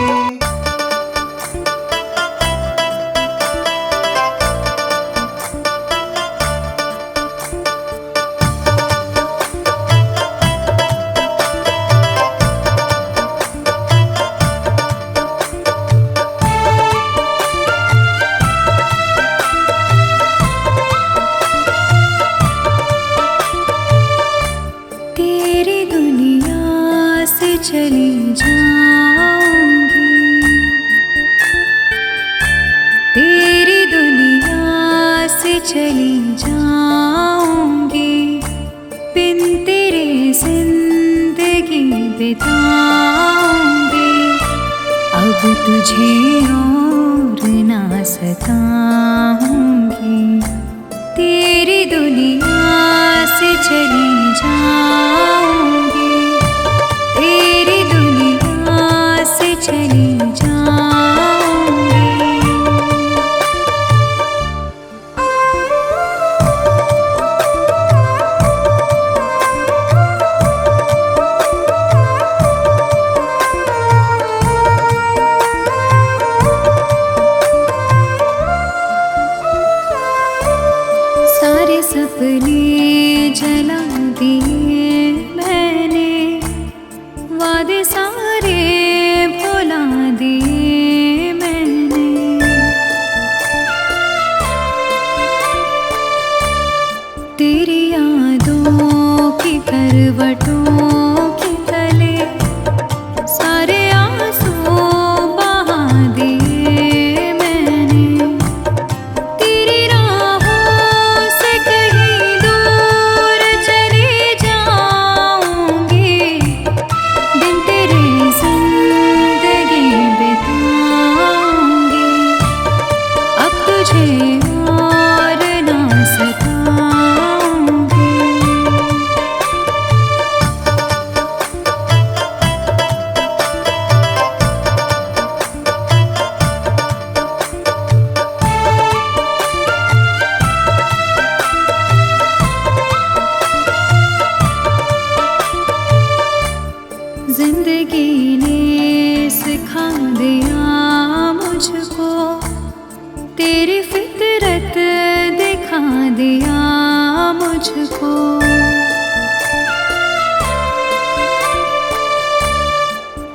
तेरी दुनिया से चली जाऊंगी, तेरी दुनिया से चली जाऊंगी, बिन तेरे जिंदगी बिताऊंगी। अब तुझे और ना सताऊंगी, तेरी दुनिया से चली जाऊंगी, तेरी दुनिया से चली जाऊंगी। सारे सपने जला दिए मैंने, वादे सारे भुला दिए मैंने। तेरी यादों की करवटों के तले सारे आंसू बहा दिए मैंने। तेरी राहों से कहीं दूर चली जाऊंगी, दिन तेरे जिंदगी बिताऊंगी। अब तुझे और ना सताऊंगी। जिंदगी ने सिखा दिया मुझको, तेरी फितरत दिखा दिया मुझको।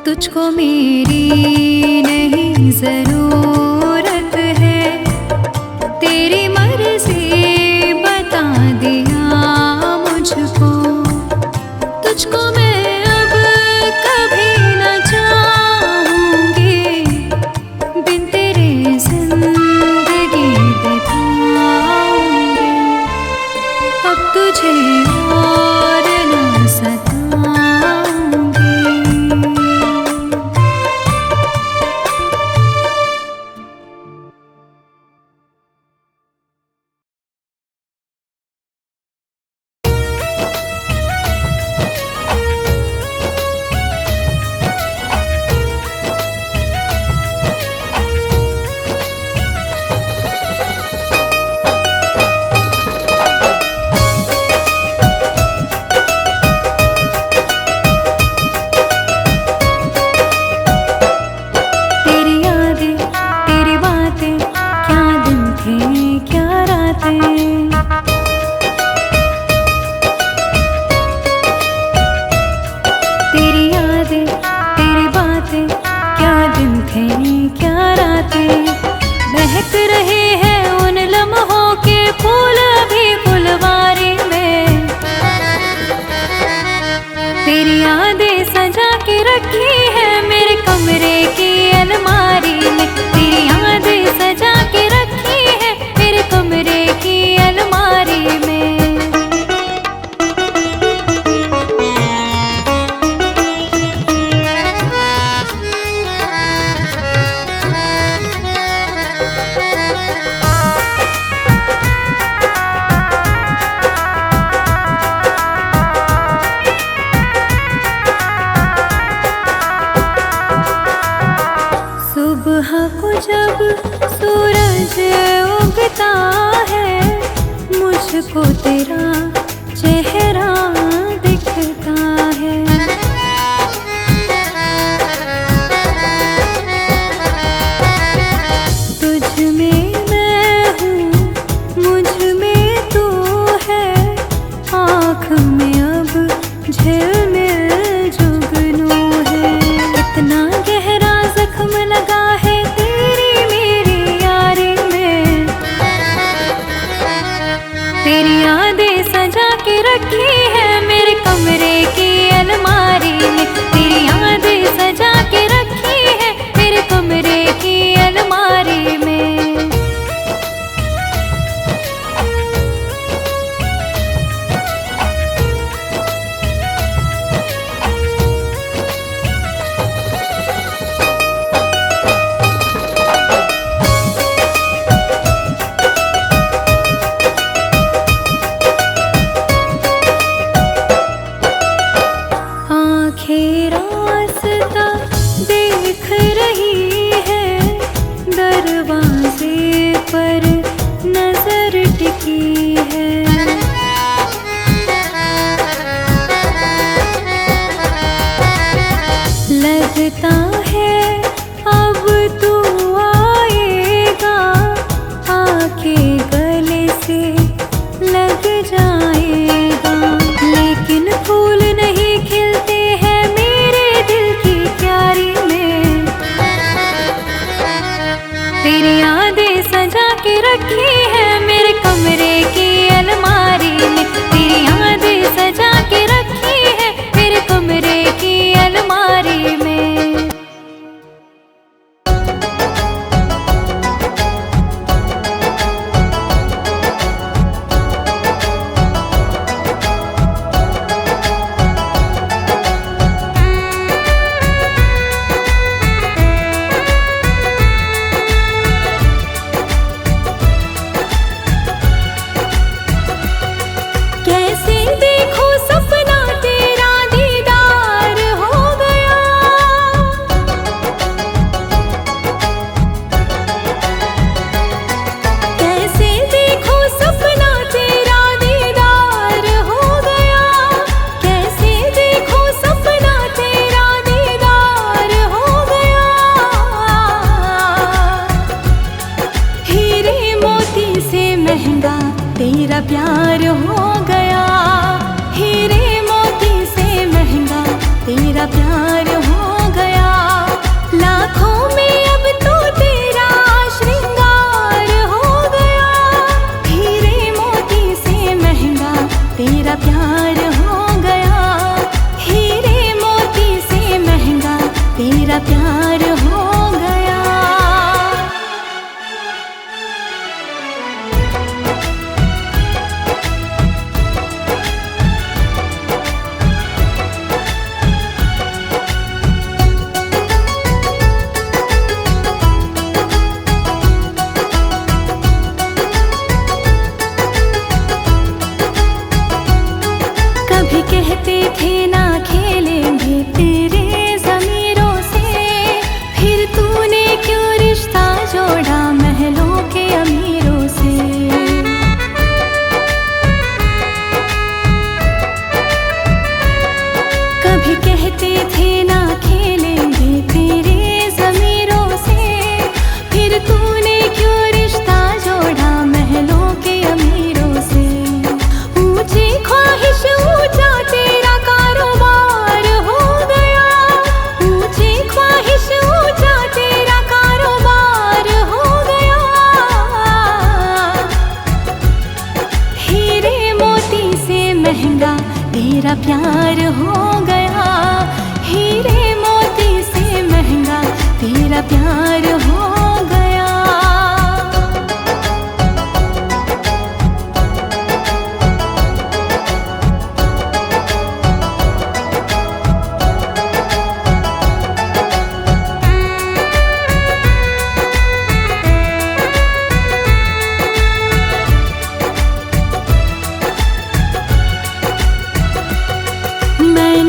तुझको मेरी नहीं जरूरत है, तेरी मर्जी बता दिया मुझको। तुझको मैं अब कभी न चाहूंगी, बिन तेरे जिंदगी बिताऊंगी। अब तुझे और न सताऊंगी। सूरज उगता है मुझको तेरा चेहरा दिखता है। तुझ में मैं हूँ मुझ में तू है, आँख में अब झिलमिल जुगनू है। कितना गहरा जख्म लगा है तेरी मेरी यारी में, तेरी यादें सजा के रखी है मेरे कमरे की अलमारी में। तेरी यादें सजा के रखी है मेरे कमरे की अलमारी में। आँखें रास्ता देख रही है, दरवाजे पर नजर टिकी है। लगता है अब तू आएगा, आके गले से लग जाएगा। लेकिन फूल नहीं खिलते हैं मेरे दिल की क्यारी में, तेरी यादें सजा के रखी है मेरे कमरे की अलमारी में। तेरी यादें सजा के रखी है मेरे कमरे की अलमारी में। कैसे देखो सपना तेरा दीदार हो गया, कैसे देखो सपना तेरा दीदार हो गया, कैसे देखो सपना तेरा दीदार हो गया। हीरे मोती से महंगा तेरा प्यार हो गया, हीरे मोती से महंगा तेरा प्यार हो गया। लाखों में अब तो तेरा श्रृंगार हो गया, हीरे मोती से महंगा तेरा प्यार हो गया, हीरे मोती से महंगा तेरा प्यार हो गया। कभी कहते थे ना खेलेंगे तेरे ज़मीरों से, फिर तूने क्यों रिश्ता जोड़ा महलों के अमीरों से। कभी कहते थे ना खेलेंगे तेरे ज़मीरों से, फिर तूने क्यों रिश्ता जोड़ा महलों के अमीरों से। ऊंची ख्वाहिश ऊंचा तेरा कारोबार हो गया, ऊंची ख्वाहिश ऊंचा तेरा कारोबार हो गया। हीरे मोती से महंगा तेरा प्यार हो गया, हीरे मोती से महंगा तेरा प्यार हो गया। मैं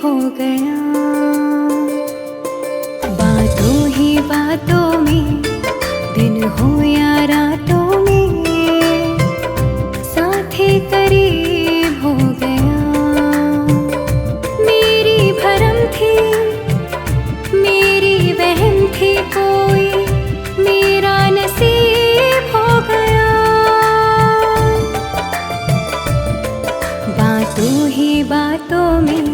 हो गया। बातों ही बातों में, दिन हो या रातों में, साथ ही करीब हो गया। मेरी भरम थी, मेरी वहम थी, कोई मेरा नसीब हो गया। बातों ही बातों में,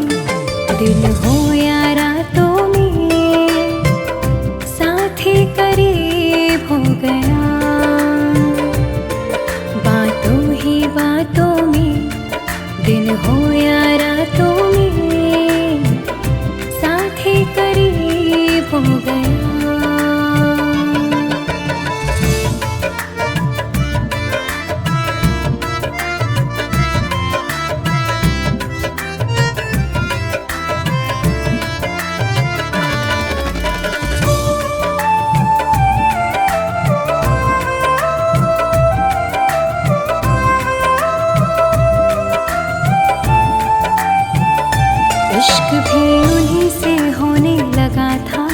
दिन हो या रातों में, साथ ही करीब हो गया। बातों ही बातों में, दिन हो या रातों में, साथ ही करीब हो गया। इश्क भी उन्हीं से होने लगा था,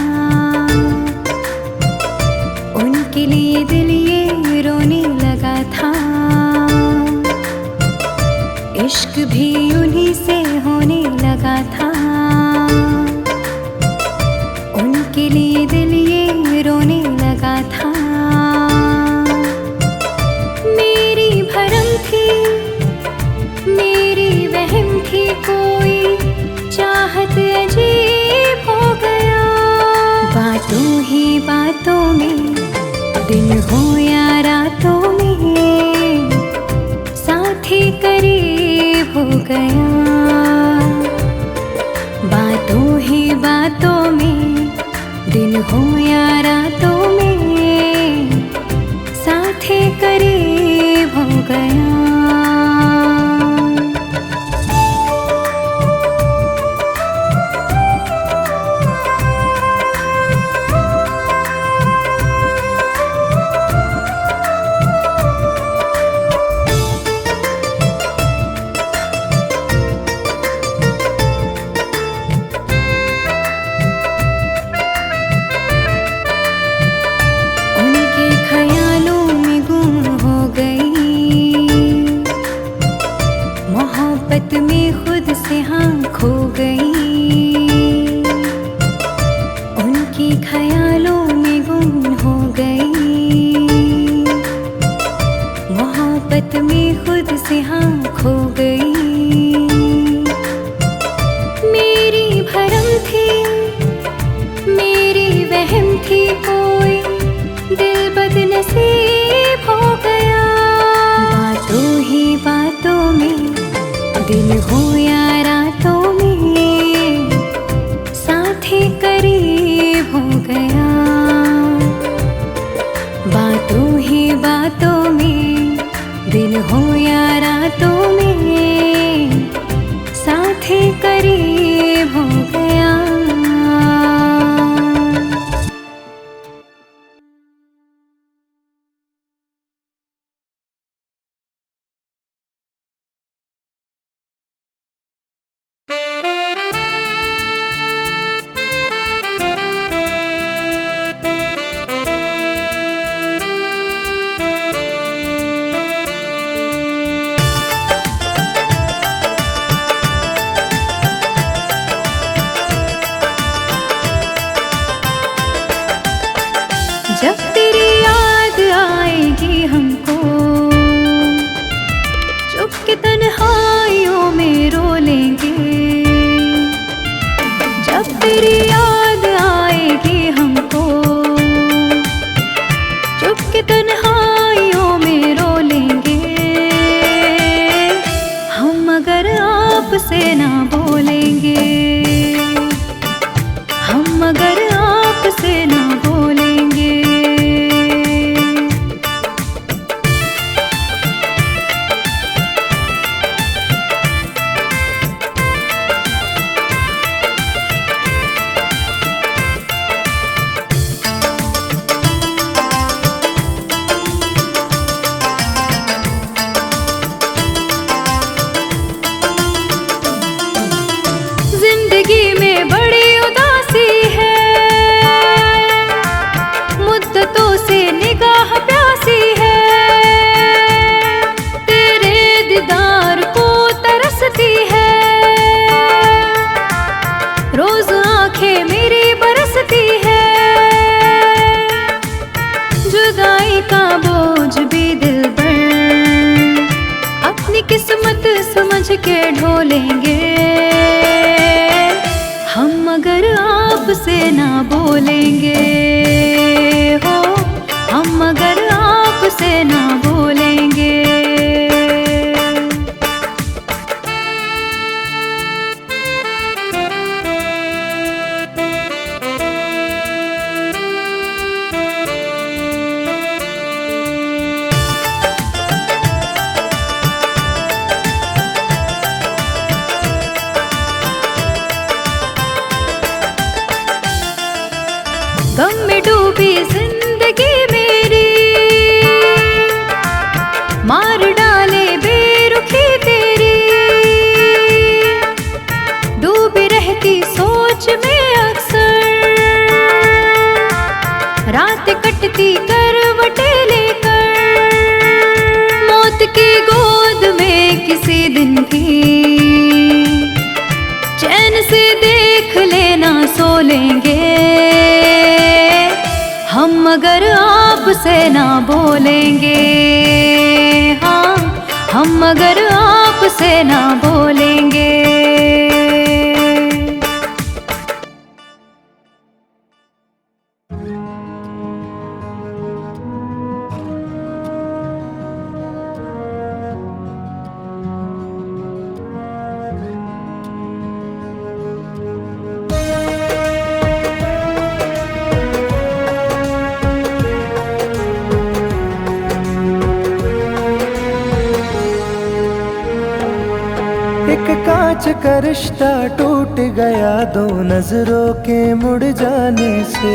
उनके लिए दिल ये रोने लगा था। इश्क भी उन्हीं से होने लगा था, उनके लिए दिल ये रोने लगा था। मेरी भरम थी, मेरी वहम थी, कोई चाहत अजीब हो गया। बातों ही बातों में, दिन हो या रातों में, साथ ही करीब हो गया। बातों ही बातों में, दिन हो या रातों में, साथ ही करीब हो गया। उनके ख्यालों में गुम हो गई, मोहब्बत में खुद से हाँ खो गई। उनके ख्यालों में गुम हो गई, मोहब्बत में खुद से हाँ खो गई। मेरी भरम थी, मेरी वहम थी, कोई दिल बदनसीब हो गया। बातों ही बातों में, दिन हो या रातों में, साथ ही करीब हो गया। बातों ही बातों में, दिन हो या रातों में, साथ ही करीब हो गया। के ढोलेंगे हम, अगर आपसे ना बोलेंगे हो, हम अगर आपसे ना बोलेंगे। गम में डूबी जिंदगी मेरी, मार डाले बेरुखी तेरी। डूबी रहती सोच में अक्सर, रात कटती करवटें लेकर। मौत की गोद में किसी दिन भी चैन से देख लेना सो लेंगे हम, अगर आपसे ना बोलेंगे। हाँ, हम अगर आपसे ना बोलेंगे। एक कांच का रिश्ता टूट गया दो नजरों के मुड़ जाने से।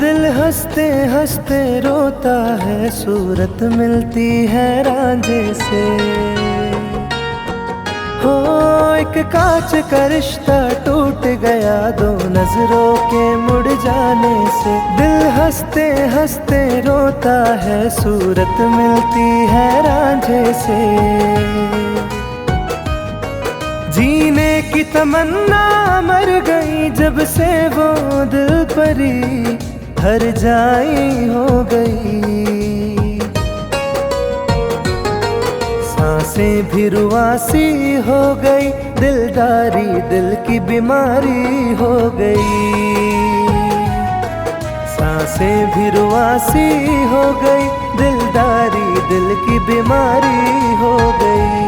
दिल हंसते हंसते रोता है, सूरत मिलती है रांझे से। हो एक कांच का रिश्ता टूट गया दो नजरों के मुड़ जाने से। दिल हंसते हंसते रोता है, सूरत मिलती है रांझे से। जीने की तमन्ना मर गई जब से वो दिल परी हर जाई हो गई। सांसें भी रुआसी हो गई, दिलदारी दिल की बीमारी हो गई। सांसें भी रुआसी हो गई, दिलदारी दिल की बीमारी हो गई।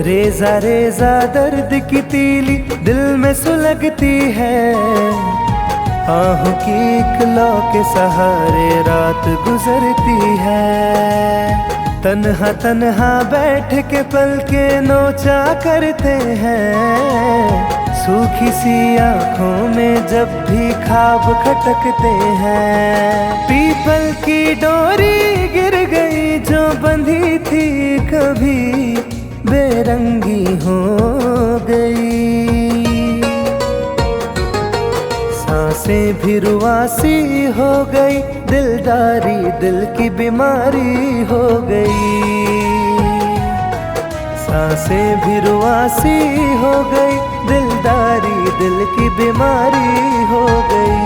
रेजा रेजा दर्द की तीली दिल में सुलगती है। आहों की इकलौ के सहारे रात गुजरती है। तन्हा तन्हा बैठ के पल के नोचा करते हैं। सूखी सी आंखों में जब भी ख्वाब खटकते हैं। पीपल की डोरी गिर गई जो बंधी थी कभी बेरंगी हो गई। सांसें भी रुआसी हो गई, दिलदारी दिल की बीमारी हो गई। सांसें भी रुआसी हो गई, दिलदारी दिल की बीमारी हो गई।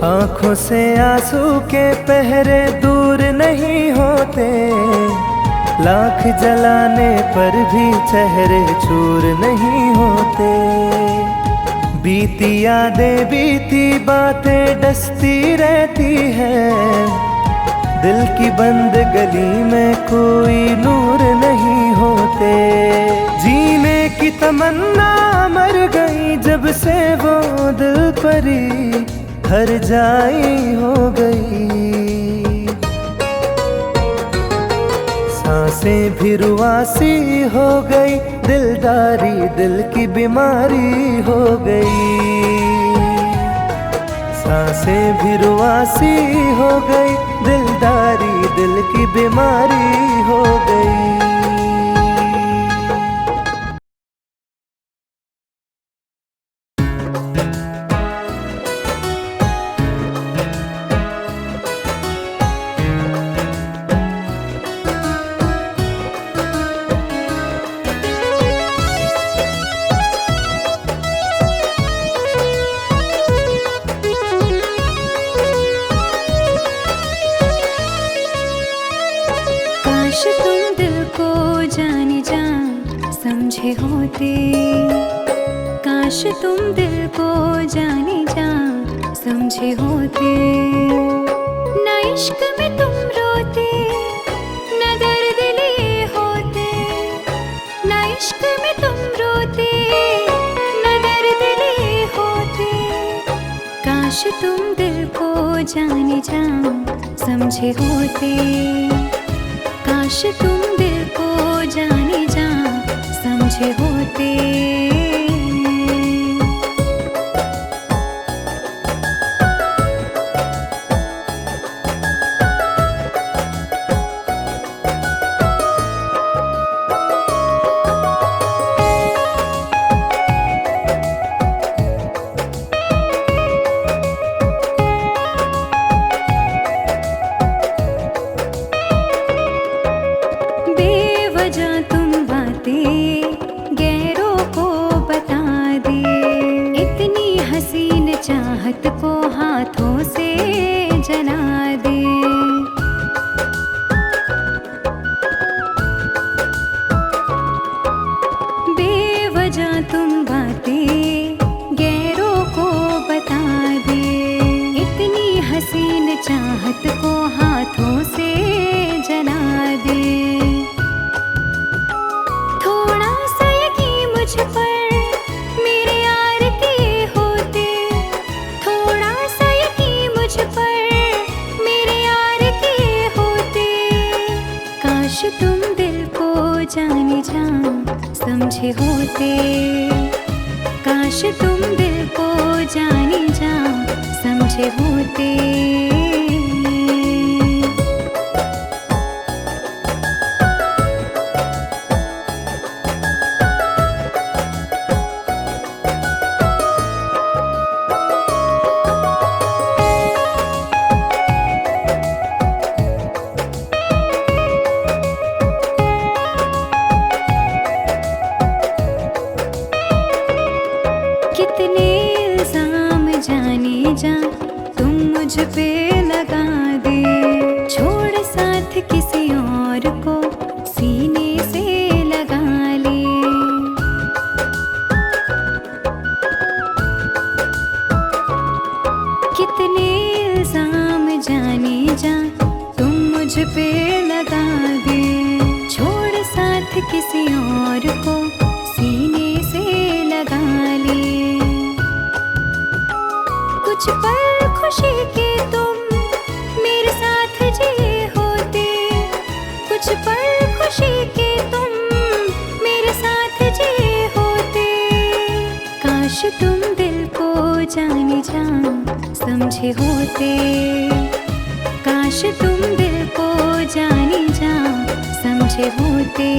आँखों से आंसू के पहरे दूर नहीं होते। लाख जलाने पर भी चेहरे चूर नहीं होते। बीती यादें बीती बातें डसती रहती हैं। दिल की बंद गली में कोई नूर नहीं होते। जीने की तमन्ना मर गई जब से वो दिल परी हर जाई हो गई। सांसें भी रुआसी हो गई, दिलदारी दिल की बीमारी हो गई। सांसें भी रुआसी हो गई, दिलदारी दिल की बीमारी हो गई। काश तुम दिल को जाने जा समझे होते, काश तुम दिल को जाने जा समझे होते। न इश्क में तुम रोते, न दर्द लिए होते, न इश्क में तुम रोते, न दर्द लिए होते। काश तुम दिल को जाने जा समझे होते, काश तुम दिल को जाने जा समझे होते। गैरों को बता दे, इतनी हसीन चाहत को हाथों से जला दे। बेवजह तुम बातें गैरों को बता दे, इतनी हसीन चाहत को हाथों से जला दे। तुम दिल को जाने जा समझे होते, काश तुम दिल को जाने जा समझे होते। कितने इल्जाम जाने जा तुम मुझ पे लगा दे, छोड़ साथ किसी और को सीने से लगा ले। कितने इल्जाम जाने जा तुम मुझ पे लगा दे, छोड़ साथ किसी और को सीने से लगा ले। कुछ पल खुशी के तुम मेरे साथ जिए होते, कुछ पल खुशी के तुम मेरे साथ जिए होते। काश तुम दिल को जाने जा समझे होते, काश तुम दिल को जाने जा समझे होते।